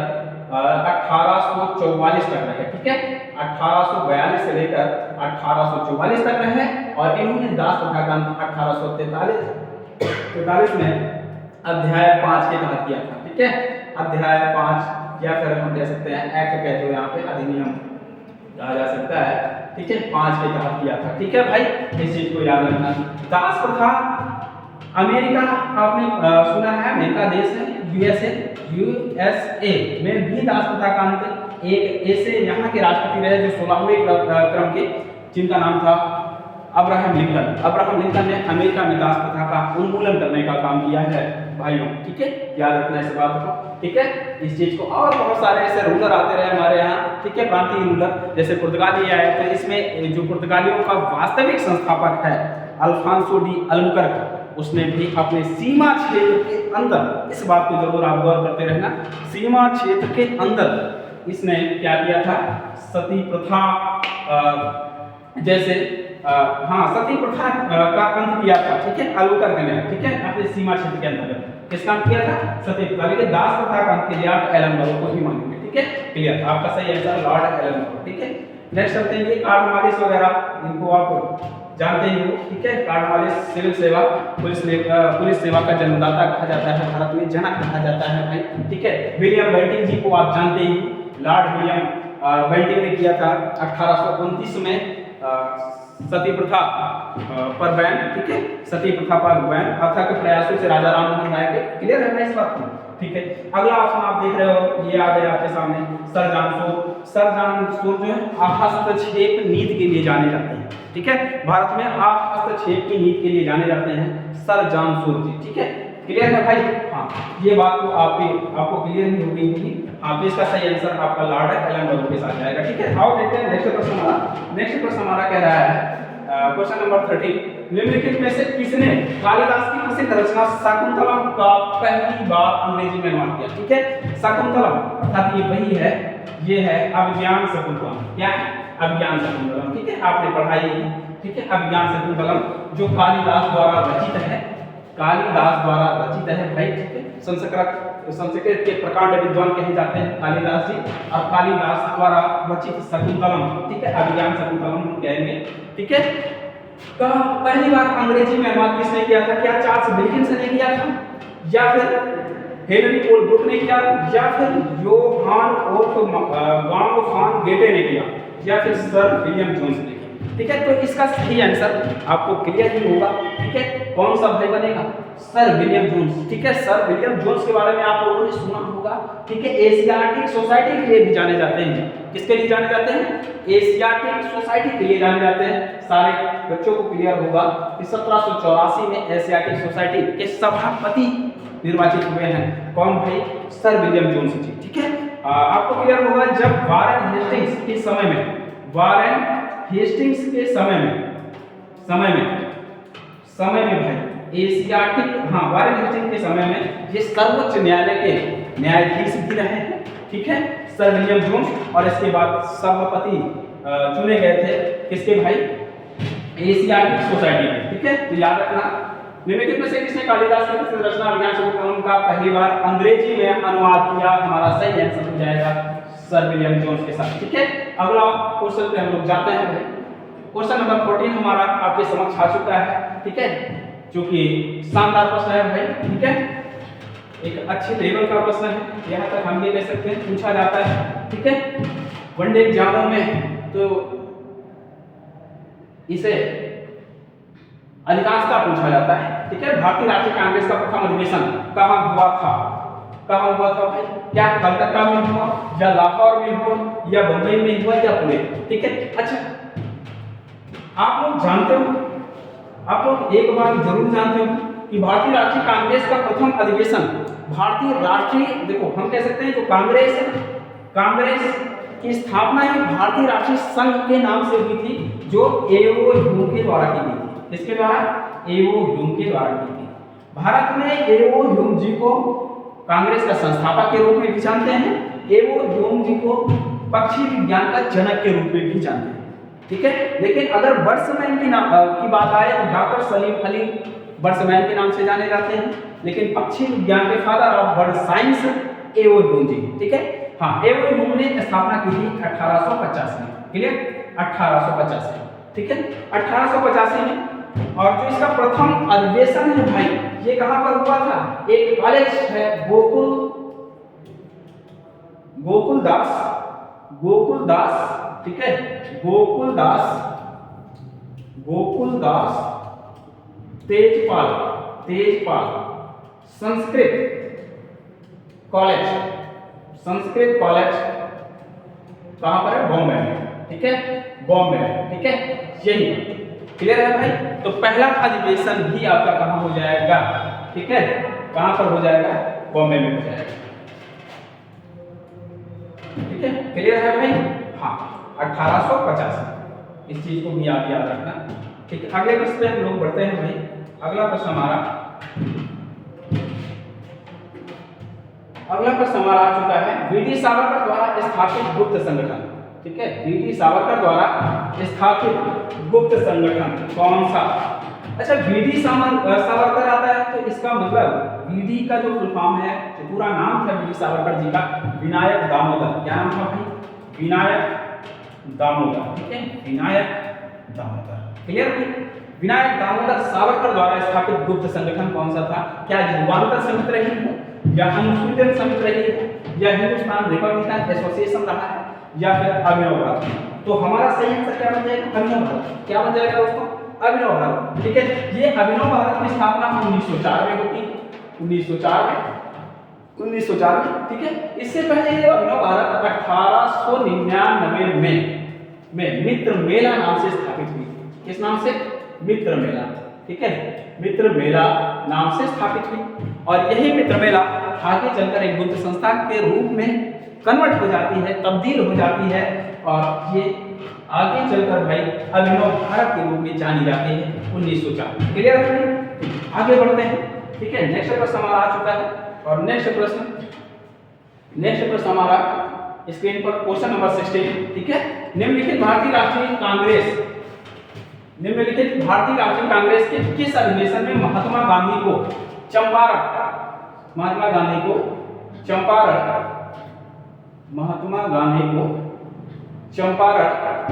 1844 तक रहे, ठीक है, 1842 से लेकर 1844 तक रहे। और इन्होंने दास प्रथा का अंत 1843 में अध्याय 5 के तहत किया था, ठीक है, अध्याय 5 या फिर हम कह सकते हैं एक्ट कहते हो यहाँ पे, अधिनियम कहा जा सकता है, ठीक है, 5 के तहत किया था, ठीक है भाई, इस चीज को याद रखना। दास प्रथा अमेरिका, आपने सुना है अमेरिका देश है, यूएसए में भी दास प्रथा का अंत एक ऐसे यहाँ के राष्ट्रपति रहे जो 16वें क्रम के, जिनका नाम था अब्राहम लिंकन। अब्राहम लिंकन ने अमेरिका में दास प्रथा का उन्मूलन करने का काम किया है भाइयों, ठीक है, याद रखना इस बात को, ठीक है, इस चीज को। और बहुत सारे ऐसे रूलर आते रहे हमारे यहाँ, ठीक है, प्रांतीय रूलर, जैसे पुर्तगाली आए, तो इसमें जो पुर्तगालियों का वास्तविक संस्थापक है अल्फांसो डी अल्बुकर्क, उसने भी अपने सीमा क्षेत्र के अंदर, इस बात को जरूर आप गौर करते रहना, सीमा क्षेत्र के अंदर इसने क्या किया था? सती प्रथा जैसे सती प्रथा का अंत किया था, ठीक है, अल्बुकर्क ने, ठीक है, अपने सीमा क्षेत्र के अंतर्गत किसका अंत किया था? सती प्रथा। लेकिन दास प्रथा का अंत किया एलन बरो को ही मानेंगे, ठीक है, क्लियर, आपका सही आंसर लॉर्ड एलन बरो, ठीक है। नेक्स्ट चलते हैं, ये कार्डवालिस वगैरह इनको आप जानते ही हो, ठीक है, कार्डवालिस सिविल सेवा, पुलिस सेवा का जन्मदाता कहा जाता है, भारत में जनक कहा जाता है भाई, ठीक है। विलियम बेंटिंग जी को आप जानते ही, लॉर्ड विलियम बेंटिंग ने किया था 1829 में सती प्रथा पर बैन, ठीक है, सती प्रथा पर बैन, अथक प्रयासों से राजा राम मोहन राय के, क्लियर है ना इस बात को, ठीक है। अगला ऑप्शन आप देख रहे हो, ये आ गया आपके सामने, सर जॉन सोर। सर जॉन सोर जो है हस्तक्षेप नीति के लिए जाने जाते हैं, ठीक है, भारत में हस्तक्षेप की नीति के लिए जाने जाते हैं सर जॉन सोर जी, ठीक है, क्लियर है भाई। हाँ, ये बात तो आपको क्लियर नहीं हो गई होगी। हाँ, तो इसका सही आंसर आपका लॉर्ड एलन बरो के साथ जाएगा, ठीक है। आओ देखते हैं नेक्स्ट प्रश्न हमारा। नेक्स्ट प्रश्न हमारा कह रहा है क्वेश्चन नंबर 13, निम्नलिखित में से किसने कालिदास की प्रसिद्ध रचना शाकुंतलम का पहली बार अंग्रेजी में अनुवाद किया? ठीक है, शाकुंतलम अर्थात ये वही है, ये है अभिज्ञान शाकुंतलम। क्या है? अभिज्ञान शाकुंतलम, ठीक है, आपने पढ़ाई है, ठीक है, अभिज्ञान शाकुंतलम जो कालिदास द्वारा रचित है, कालिदास द्वारा रचित है भाई, ठीक है। संस्कृत के प्रकांड विद्वान कहे जाते हैं कालिदास जी, और कालिदास द्वारा रचित शाकुंतलम, ठीक है, अभिज्ञान शाकुंतलम हम कहेंगे, ठीक है। का पहली बार अंग्रेजी में अनुवाद किसने किया था? क्या चार्ल्स डिकेंस ने किया था, या फिर हेनरी कोलब्रुक ने किया, या फिर योहान वॉन गेटे ने किया, या फिर सर विलियम जोन्स ने किया? ठीक है, तो इसका सही आंसर आपको क्लियर ही होगा, ठीक है। कौन सा भाई बनेगा? सर विलियम जोन्स, ठीक है। सर विलियम जोन्स के बारे में आप लोगों ने सुना होगा, ठीक है। एशियाटिक सोसाइटी के लिए भी जाने जाते हैं। किसके लिए जाने जाते हैं? एशियाटिक सोसाइटी के लिए जाने जाते हैं। सारे बच्चों को क्लियर होगा कि 1784 में एशियाटिक सोसाइटी के सभापति निर्वाचित हुए हैं। कौन भाई? सर विलियम जोन्स जी, ठीक है। आपको क्लियर होगा जब वारेन हेस्टिंग्स के समय में, वारेन हेस्टिंग्स के समय में भाई एशियाटिक, हाँ, वारेन हेस्टिंग्स के समय में ये सर्वोच्च न्यायालय के न्यायाधीश भी रहे हैं, ठीक है, सर विलियम जोन्स। और इसके बाद सभापति चुने गए थे किसके भाई? एशियाटिक सोसाइटी में, ठीक है। ठीक है, तो याद रखना निम्नलिखित में से किसने कालिदास के प्रसिद्ध रचना अभिज्ञान शकुंतलम का पहली बार अंग्रेजी में अनुवाद किया? हमारा सही आंसर हो जाएगा सर विलियम जोन्स के साथ। ठीक है, अगला क्वेश्चन पे हम लोग जाते हैं भाई। क्वेश्चन नंबर 14 हमारा आपके समक्ष आ चुका है। ठीक है, जो कि शानदार प्रश्न है भाई। ठीक है, एक अच्छे लेवल का प्रश्न है, यहाँ तक हम ये कह सकते हैं पूछा जाता है। ठीक है, वनडे एग्जामों में तो इसे अधिकांशतः पूछा जाता है। ठीक है, भारतीय राष्ट्रीय कांग्रेस का प्रथम अधिवेशन कहाँ हुआ था? कहाँ हुआ था भाई? क्या कलकत्ता में हुआ, या लाहौर में हुआ, या बम्बई में हुआ, या पुणे? ठीक है, अच्छा आप लोग जानते हो, आप लोग एक बात जरूर जानते हो कि भारतीय राष्ट्रीय कांग्रेस का प्रथम अधिवेशन भारतीय राष्ट्रीय, देखो हम कह सकते हैं जो कांग्रेस है, कांग्रेस की स्थापना ही भारतीय राष्ट्रीय संघ के नाम से हुई थी, जो एओ ह्यूम के द्वारा की गई थी। इसके द्वारा एओ ह्यूम के द्वारा की थी। भारत में एओ ह्यूम जी को कांग्रेस का संस्थापक के रूप में भी जानते हैं, एओ ह्यूम जी को पक्षी विज्ञान का जनक के रूप में भी जानते हैं। ठीक है, लेकिन अगर बर्ड्समैन की बात आए तो डॉक्टर सलीम अली बर्ड्समैन के नाम से जाने जाते हैं, लेकिन पक्षी विज्ञान के father of bird science A O Hume. ठीक है, हाँ, एओ ह्यूम ने स्थापना की थी 1850 में। क्लियर, 1850। ठीक है, 1885 में। और जो इसका प्रथम अधिवेशन है भाई, ये कहां पर हुआ था? एक कॉलेज है गोकुलदास। ठीक है, गोकुलदास तेजपाल संस्कृत कॉलेज कहां पर है? बॉम्बे में। ठीक है, बॉम्बे में। ठीक है, यही क्लियर है भाई। तो पहला अधिवेशन भी आपका कहां हो जाएगा? ठीक है, कहां पर हो जाएगा? बॉम्बे में हो जाएगा। ठीक है, क्लियर है भाई। हाँ, 1850। इस चीज को भी आप याद रखना। ठीक है, अगले प्रश्न पे हम लोग बढ़ते हैं भाई। अगला प्रश्न हमारा आ चुका है, वीडी सावरकर द्वारा स्थापित गुप्त संगठन। ठीक है, वीडी सावरकर द्वारा स्थापित गुप्त संगठन कौन सा? अच्छा, वीडी सावरकर आता है तो इसका मतलब वीडी का जो फुल फॉर्म है, जो पूरा नाम था वीडी सावरकर जी का, विनायक दामोदर। क्या नाम था भाई? विनायक दामोदर। ठीक है, विनायक दामोदर। क्लियर भाई? विनायक दामोदर सावरकर द्वारा स्थापित गुप्त संगठन कौन सा था? क्या युगांतर समिति रही है, या अनुसूचित समिति रही है, या हिंदुस्तान रिपब्लिकन एसोसिएशन रहा है, या फिर अभिनव भारत? तो हमारा सही आंसर क्या बन जाएगा? अभिनव भारत। क्या बन जाएगा दोस्तों? अभिनव भारत। ठीक है, ये अभिनव भारत की स्थापना 1904 में होती है। 1904 में। ठीक है, इससे पहले ये अभिनव भारत 1899 में मित्र मेला नाम से स्थापित हुई। किस नाम से? मित्र मेला। ठीक है, मित्र मेला नाम से स्थापित हुई, और यही मित्र मेला आगे चलकर एक गुप्त संस्था के रूप में कन्वर्ट हो जाती है, तब्दील हो जाती है, और ये आगे चलकर भाई अभिनव भारत के रूप में जानी जाती है 1904। क्लियर है? आगे बढ़ते हैं। ठीक है, नेक्स्ट प्रश्न हमारा आ चुका है, और नेक्स्ट प्रश्न हमारा स्क्रीन पर क्वेश्चन नंबर 16। ठीक है, निम्नलिखित भारतीय राष्ट्रीय कांग्रेस के किस अधिवेशन में महात्मा गांधी को चंपारण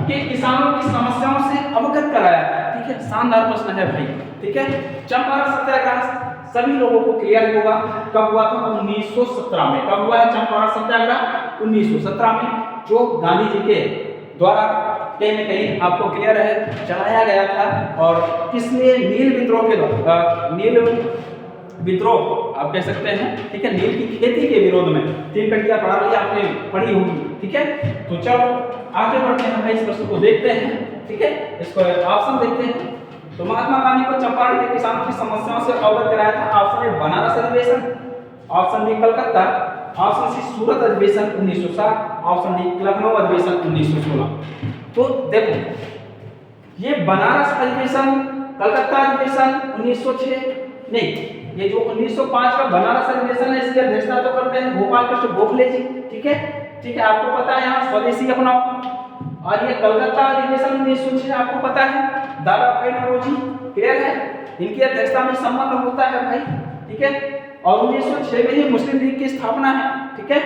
के किसानों की समस्याओं से अवगत कराया? ठीक है, शानदार प्रश्न है भाई। ठीक है, चंपारण सत्याग्रह सभी लोगों को क्लियर होगा कब हुआ था? 1917 में। कब हुआ है चंपारण सत्याग्रह? 1917 में, जो गांधी जी के द्वारा कहीं न कहीं आपको क्लियर है चलाया गया था। और किसने? नील विद्रोह आप कह सकते हैं। ठीक है, नील की खेती के विरोध में। 3 कटिया पढ़ी होगी। ठीक है, तो चलो आगे बढ़ते हैं भाई, इस प्रश्न को देखते हैं। ठीक है, इसको ऑप्शन देखते हैं। तो महात्मा गांधी को चंपारण के किसानों की समस्याओं से अवगत कराया था। ऑप्शन ए बनारस अधिवेशन, option B Calcutta, option C Surat अधिवेशन 1907, ऑप्शन डी लखनऊ अधिवेशन 1916। तो देखो, ये बनारस अधिवेशन, कलकत्ता अधिवेशन 1906 नहीं, ये जो 1905 का बनारस अधिवेशन है, इसकी अध्यक्षता तो करते हैं गोपाल कृष्ण गोखले जी। ठीक है, आपको पता है यहाँ स्वदेशी अपनाओ। और ये कलकत्ता अधिवेशन 1906 आपको पता है दादा भाई नौरोजी। क्लियर है? इनकी अध्यक्षता में सम्मेलन होता है भाई, ठीक है। और 1906 में ही मुस्लिम लीग की स्थापना है, ठीक है,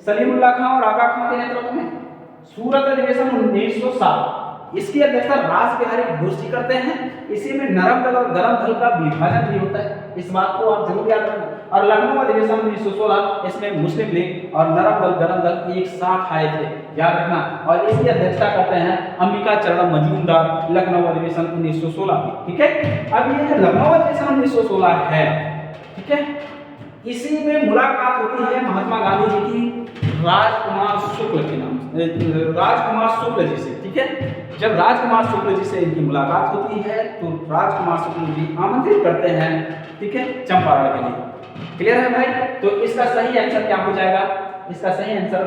सलीमुल्लाह खां और आगा खां के नेतृत्व में। सूरत अधिवेशन 1907, इसकी अध्यक्षता राज बिहारी घोष जी करते हैं। इसी में नरम दल और गरम दल का विभाजन भी होता है, इस बात को आप जरूर याद रखना। और लखनऊ अधिवेशन 1916, इसमें मुस्लिम लीग और नरम दल गरम दल एक साथ आए थे, याद रखना। और इसकी अध्यक्षता करते हैं अंबिका चरण मजूमदार, लखनऊ अधिवेशन 1916 की, ठीक है। अब ये जो लखनऊ अधिवेशन 1916 है, ठीक है, इसी में मुलाकात होती है महात्मा गांधी जी की राजकुमार शुक्ल के नाम से, राजकुमार शुक्ल जी से, ठीक है। जब राजकुमार शुक्ल जी से इनकी मुलाकात होती है तो राजकुमार शुक्ल जी आमंत्रित करते हैं, ठीक है, चंपारण के लिए। क्लियर है भाई? तो इसका सही आंसर क्या हो जाएगा? इसका सही आंसर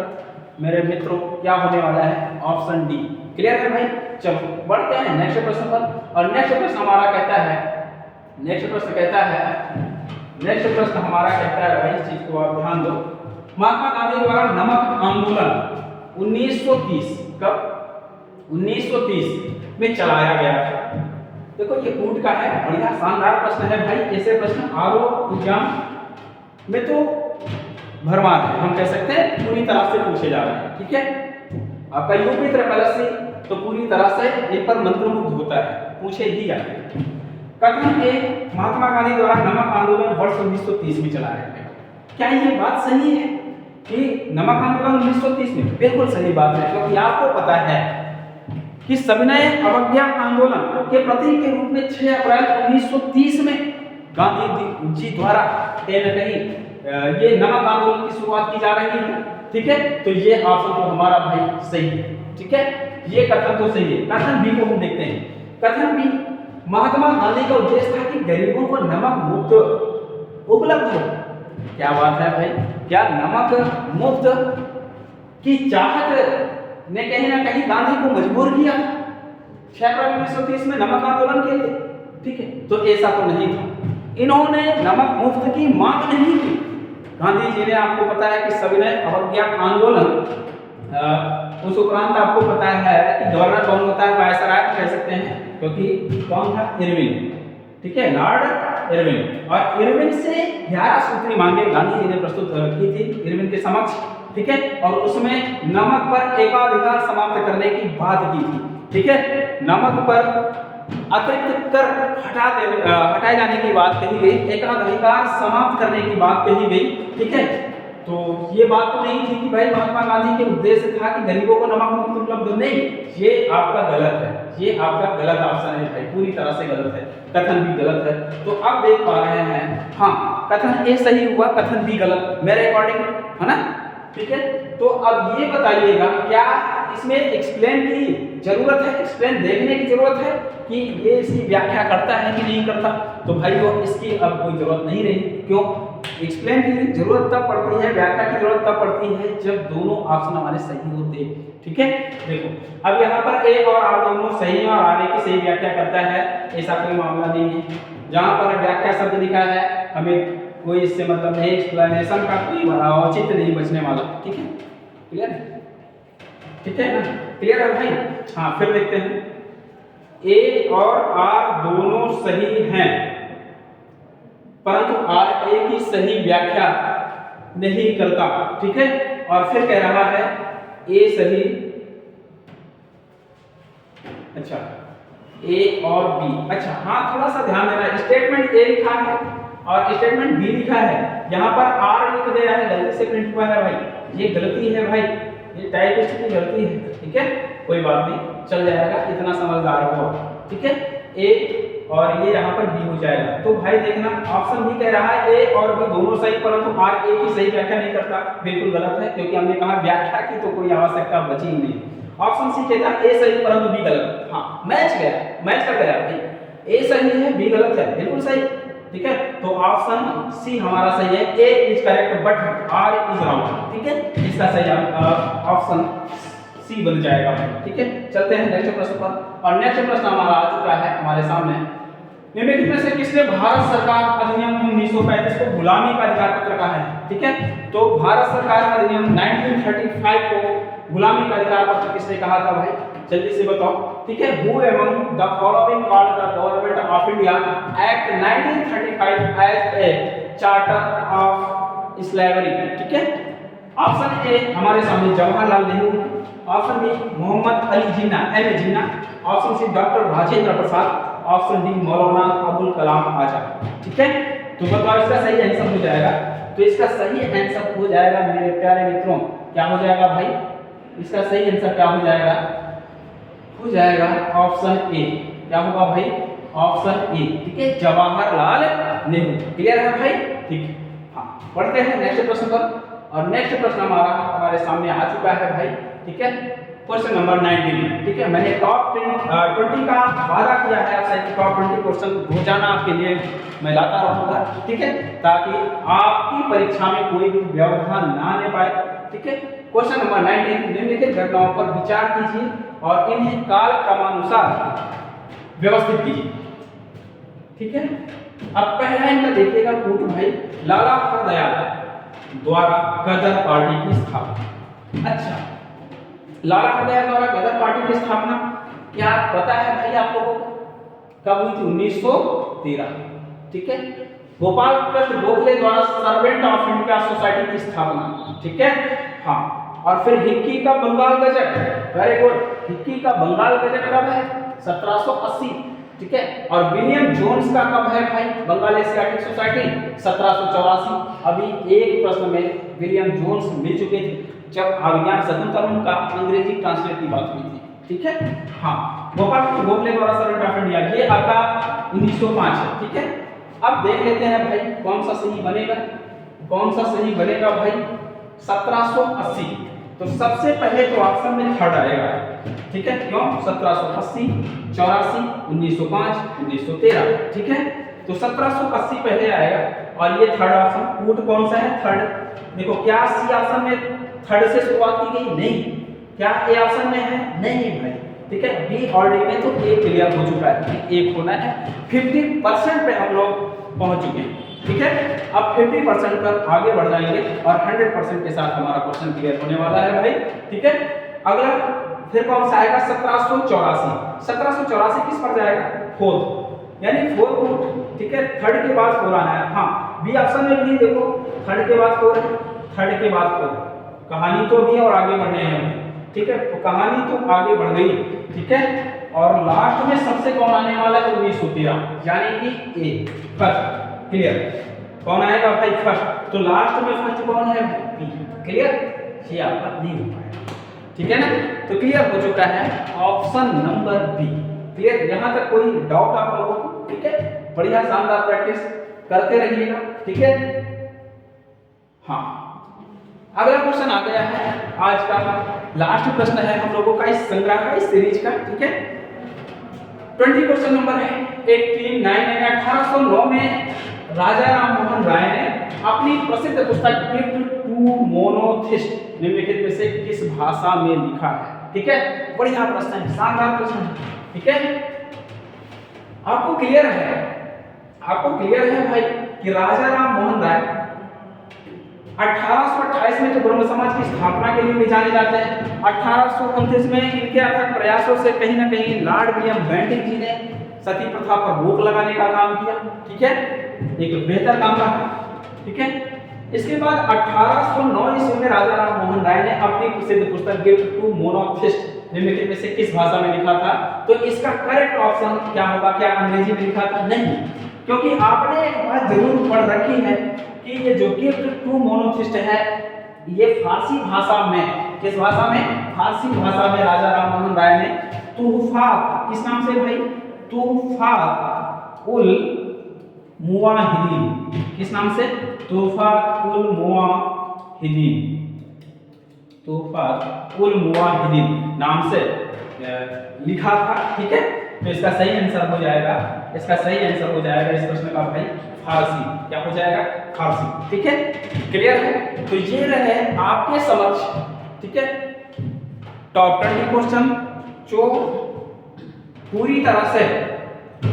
मेरे मित्रों क्या होने वाला है? Option D. क्लियर है भाई? चलो बढ़ते हैं नेक्स्ट प्रश्न पर। और नेक्स्ट प्रश्न हमारा कहता है, नेक्स्ट प्रश्न हमारा कहता है भाई, इस चीज को आप ध्यान दो। महात्मा गांधी द्वारा नमक आंदोलन 1930 कब? 1930 में चलाया गया था। देखो ये कूट का है, बढ़िया शानदार प्रश्न है भाई। ऐसे प्रश्न आरओ एग्जाम में तो भरमार है, हम कह सकते हैं पूरी तरह से पूछे जा रहे हैं, ठीक है। आपका यूपी ट्रिपल तो पूरी तरह से इन पर मंत्रमुग्ध होता है, पूछे ही जाते हैं। कथन ए, महात्मा गांधी द्वारा नमक आंदोलन वर्ष 1930 में चलाया गया। क्या ये बात सही है कि नमक आंदोलन 1930 में? बिल्कुल सही बात है, क्योंकि आपको पता है कि सविनय अवज्ञा आंदोलन के प्रतीक के रूप में 6 अप्रैल 1930 में गांधी जी द्वारा कहीं न कहीं ये नमक आंदोलन की शुरुआत की जा रही है, ठीक है। तो ये ऑप्शन तो हमारा भाई सही है, ठीक है, ये कथन तो सही है। कथन बी को हम देखते हैं। कथन बी, महात्मा गांधी का उद्देश्य था कि गरीबों को नमक मुफ्त उपलब्ध हो। क्या बात है भाई, क्या नमक मुफ्त की चाहत ने कहीं ना कहीं गांधी को मजबूर किया 6 अप्रैल 1930 में नमक आंदोलन के लिए, ठीक है। तो ऐसा तो नहीं था, इन्होंने नमक मुफ्त की मांग नहीं की। गांधी जी ने, आपको पता है कि सविनय अवज्ञा आंदोलन, उस उपरांत आपको पता है कि गवर्नर कौन होता है? वायसराय कह सकते हैं, क्योंकि कौन था? इरविन, ठीक है, लॉर्ड इरविन। और इरविन से 11 सूत्री मांगे गांधी जी ने प्रस्तुत की थी इरविन के समक्ष, ठीक है। और उसमें नमक पर एकाधिकार समाप्त करने की बात की थी, ठीक है। नमक पर अतिरिक्त कर हटाए जाने की बात कही गई, एकाधिकार समाप्त करने की बात कही गई, ठीक है। तो ये बात तो नहीं थी कि भाई महात्मा गांधी के उद्देश्य था कि गरीबों को नमक मुफ्त उपलब्ध, नहीं, ये आपका गलत है, ये आपका गलत ऑप्शन है भाई, पूरी तरह से गलत है, कथन भी गलत है। तो अब देख पा रहे हैं, हाँ, कथन ए सही हुआ, कथन बी गलत मेरे अकॉर्डिंग, है ना, ठीक है। तो अब ये बताइएगा, क्या इसमें एक्सप्लेन की जरूरत है, एक्सप्लेन देखने की जरूरत है कि ये इसकी व्याख्या करता है कि नहीं करता? तो भाई वो इसकी अब कोई जरूरत नहीं रही। क्यों? एक्सप्लेन की जरूरत तब पड़ती है, व्याख्या की जरूरत तब पड़ती है जब दोनों ऑप्शन हमारे सही होते, ठीक है। देखो अब यहाँ पर ए और आर दोनों सही और आर ए की सही व्याख्या करता है, ऐसा कोई मामला नहीं है। जहाँ पर व्याख्या शब्द लिखा है, हमें कोई इससे मतलब नहीं, एक्सप्लेनेशन का कोई औचित्य नहीं बचने वाला, ठीक है। क्लियर है? ठीक है ना, क्लियर है भाई? हाँ, फिर देखते हैं, ए और आर दोनों सही हैं, परंतु आर ए की सही व्याख्या नहीं करता, ठीक है। और फिर कह रहा है ए सही, अच्छा, ए और बी, अच्छा हाँ, थोड़ा सा ध्यान देना, स्टेटमेंट ए लिखा है और स्टेटमेंट बी लिखा है, यहाँ पर आर लिख दिया है, गलती से प्रिंट हुआ है भाई, ये गलती है भाई, ये टाइपिस्ट की गलती है, ठीक है, कोई बात नहीं, चल जाएगा, इतना समझदार हो, ठीक है। ए और ये यहाँ पर बी हो जाएगा। तो भाई देखना, ऑप्शन बी कह रहा है ए और बी दोनों सही, परंतु आर ए की सही व्याख्या नहीं करता, बिल्कुल गलत है, क्योंकि हमने कहा व्याख्या की तो कोई आवश्यकता बची ही नहीं। ऑप्शन सी कहता है ए सही परंतु बी गलत। हाँ, मैच गया, मैच कर गया भाई, ए सही है बी गलत है, बिल्कुल सही, ठीक है। तो ऑप्शन सी हमारा सही है, A is correct but R is wrong, ठीक है। इसका सही ऑप्शन सी बन जाएगा, ठीक है। चलते हैं नेक्स्ट प्रश्न पर। और नेक्स्ट प्रश्न हमारा आ चुका है हमारे सामने, निम्नलिखित में से किसने भारत सरकार अधिनियम 1935 को गुलामी का अधिकार पत्र कहा है, ठीक है। तो भारत सरकार अधिनियम 1935 को गुलामी का अधिकार पत्र किसने कहा था भाई, जल्दी से बताओ। ठीक है, who among the following called the Government of India Act 1935 as a charter of slavery. ठीक है, ऑप्शन ए हमारे सामने Jawaharlal Nehru, option B Mohammad Ali Jinnah M Jinnah, option C doctor Rajendra Prasad, option D Maulana Abul Kalam Azad. ठीक है, तो बताओ इसका सही आंसर हो जाएगा। तो इसका सही आंसर हो जाएगा मेरे प्यारे मित्रों, क्या हो जाएगा भाई, इसका सही आंसर क्या हो जाएगा, हो जाएगा ऑप्शन ए। क्या होगा भाई, ऑप्शन ए। ठीक है, जवाहरलाल नेहरू। क्लियर है भाई, ठीक है। हाँ, पढ़ते हैं नेक्स्ट प्रश्न पर। और नेक्स्ट प्रश्न हमारे सामने आ चुका है भाई। ठीक है, क्वेश्चन नंबर 19। ठीक है, मैंने टॉप 20 का वादा किया है आपसे कि टॉप 20 क्वेश्चन रोजाना आपके लिए मैं लाता रहूंगा। ठीक है, ताकि आपकी परीक्षा में कोई भी व्यवधान ना आने पाए। ठीक है, क्वेश्चन नंबर 19, निम्नलिखित घटनाओं पर विचार कीजिए और इन्हें काल क्रमानुसार व्यवस्थित कीजिए। ठीक है, अब पहला इनका देखिएगा पूर्व भाई, लाला हरदयाल द्वारा गदर पार्टी की स्थापना। अच्छा, लाला हरदयाल द्वारा गदर पार्टी की स्थापना क्या पता है भाई आप लोगों को, कब हुई थी, 1913। ठीक है, गोपाल कृष्ण गोखले द्वारा सर्वेंट ऑफ इंडिया सोसाइटी की स्थापना। ठीक है, हाँ, और फिर हिक्की का Bengal gazette, very good, Hicky का बंगाल गजट कब है, 1780। ठीक है, और विलियम जोन्स का कब है भाई, बंगाल एशियाटिक सोसाइटी, 1784। अभी एक प्रश्न में विलियम जोन्स मिल चुके थे जब अभिज्ञान शकुंतलम का अंग्रेजी ट्रांसलेट की बात हुई थी। ठीक है, हाँ, गोपाल कृष्ण गोखले द्वारा सर्वेंट ऑफ इंडिया, ये आपका 1905 है। ठीक है, अब देख लेते हैं भाई कौन सा सही बनेगा, कौन सा सही बनेगा भाई, 1780। तो सबसे पहले तो ऑप्शन में थर्ड आएगा। ठीक है, क्यों, 1780, 84, 1905, 1913। ठीक है, तो 1780 पहले आएगा और ये थर्ड ऑप्शन, कूट कौन सा है, थर्ड। देखो, क्या सी ऑप्शन में थर्ड से शुरुआत की गई, नहीं। क्या ए ऑप्शन में है, नहीं भाई। ठीक है, बी और डी में तो ए क्लियर हो चुका है, एक होना है। 50% पे हम लोग पहुंच चुके हैं। ठीक है, अब 50% पर आगे बढ़ जाएंगे और 100% के साथ हमारा क्वेश्चन क्लियर होने वाला है भाई। ठीक है, अगला फिर कौन सा आएगा, 1784। 1784 किस पर जाएगा, फोर्थ, यानी फोर्थ रूट। ठीक है, थर्ड के बाद फोर आना है। हाँ, बी ऑप्शन में भी देखो, थर्ड के बाद फोर है, थर्ड के बाद फोर, कहानी तो भी और आगे बढ़ने हैं। ठीक है, तो कहानी तो आगे बढ़ गई। ठीक है, और लास्ट में सबसे कौन आने वाला है, 1913, यानी कि ए, फर्स्ट। क्लियर, कौन आएगा भाई, फर्स्ट। तो लास्ट में फर्स्ट कौन है, बी। क्लियर, ये आपका नहीं हो पाएगा। ठीक है ना, तो क्लियर हो चुका है ऑप्शन नंबर बी। क्लियर, यहां तक कोई डाउट आप लोगों को। ठीक है, बढ़िया शानदार प्रैक्टिस करते रहिएगा। ठीक है, हाँ, अगला क्वेश्चन आ गया है आज का लास्ट प्रश्न है हम लोगों का इस संग्रह का, इस सीरीज का। ठीक है, 20 क्वेश्चन नंबर है 1809 में राजा राम मोहन राय ने अपनी प्रसिद्ध पुस्तक गिफ्ट टू मोनोथिस्ट निम्नलिखित में से किस भाषा में लिखा है। ठीक है, बढ़िया प्रश्न है, शानदार प्रश्न है। ठीक है, आपको क्लियर है, आपको क्लियर है भाई कि राजा राम मोहन राय 1828 में तो ब्रह्म समाज की स्थापना के लिए भी जाने जाते हैं। 1829 में इनके अथक प्रयासों से कहीं ना कहीं लॉर्ड विलियम बेंटिक जी ने सती प्रथा पर रोक लगाने का काम किया। ठीक है, एक बेहतर काम रहा। ठीक है, इसके बाद 1809 ईस्वी में राजा राम मोहन राय ने अपनी प्रसिद्ध पुस्तक गिफ्ट टू मोनोथिस्ट निम्नलिखित में से किस भाषा में लिखा था। तो इसका करेक्ट ऑप्शन क्या होगा, क्या अंग्रेजी में लिखा था, नहीं, क्योंकि आपने एक बात जरूर पढ़ रखी है कि ये जो गिफ्ट टू मोनोथिस्ट है ये फारसी भाषा में, किस भाषा में, फारसी भाषा में राजा राम मोहन राय ने तुहफात, किस नाम से भाई, तुहफात उल मुवाहिदीन, किस नाम से, तुहफात उल मुवाहिदीन, तुहफात उल मुवाहिदीन नाम से लिखा था। ठीक है, तो इसका सही आंसर हो जाएगा, इसका सही आंसर हो जाएगा इस प्रश्न का भाई फारसी। क्या हो जाएगा, फारसी। ठीक है, क्लियर है। तो ये रहे आपके समक्ष, ठीक है, टॉप 20 क्वेश्चन जो पूरी तरह से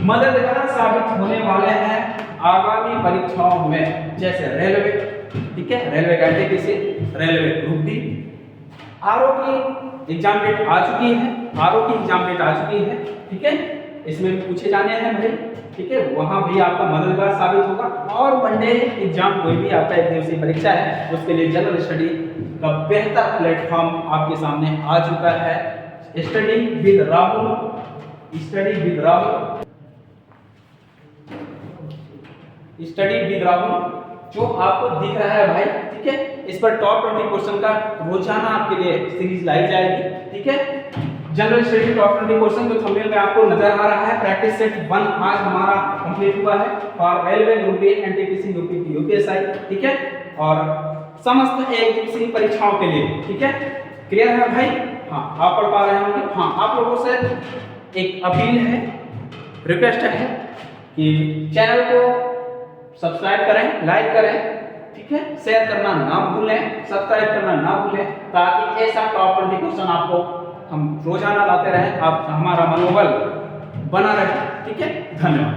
मददगार साबित होने वाले हैं आगामी परीक्षाओं में, जैसे रेलवे। ठीक है, रेलवे कैटेगरी से रेलवे ग्रुप डी, आरओ की एग्जाम डेट आ चुकी है, आरओ की एग्जाम डेट आ चुकी है, ठीक है। इसमें भी पूछे जाने हैं भाई, ठीक है। वहां भी आपका मददगार साबित होगा। और वनडे एग्जाम कोई भी आपका एक दिवसीय परीक्षा है, उसके लिए जनरल स्टडी का बेहतर प्लेटफॉर्म आपके सामने आ चुका है। Study with Rahul, study with Rahul, study with Rahul जो आपको दिख रहा है भाई, ठीक है। इस पर टॉप 20 क्वेश्चन का रोजाना आपके लिए सीरीज लाई जाएगी, ठीक है। जनरल स्टडी टॉप 20 क्वेश्चन जो थंबनेल में आपको नजर आ रहा है, प्रैक्टिस सेट 1 आज हमारा कंप्लीट हुआ है for railway group D, NTPC, UPP, UPSI, ठीक है। और समस्त एक दिवसीय परीक्षाओं के लिए, ठीक है। क्लियर है भाई? हाँ, आप पढ़ पा रहे होंगे। हाँ, आप लोगों से एक अपील है, रिक्वेस्ट है कि चैनल को सब्सक्राइब करें, लाइक करें, ठीक है। शेयर करना ना भूलें, सब्सक्राइब करना ना भूलें, ताकि ऐसा टॉप 20 क्वेश्चन आपको हम रोजाना लाते रहें, आप हमारा मनोबल बना रहे, ठीक है। धन्यवाद।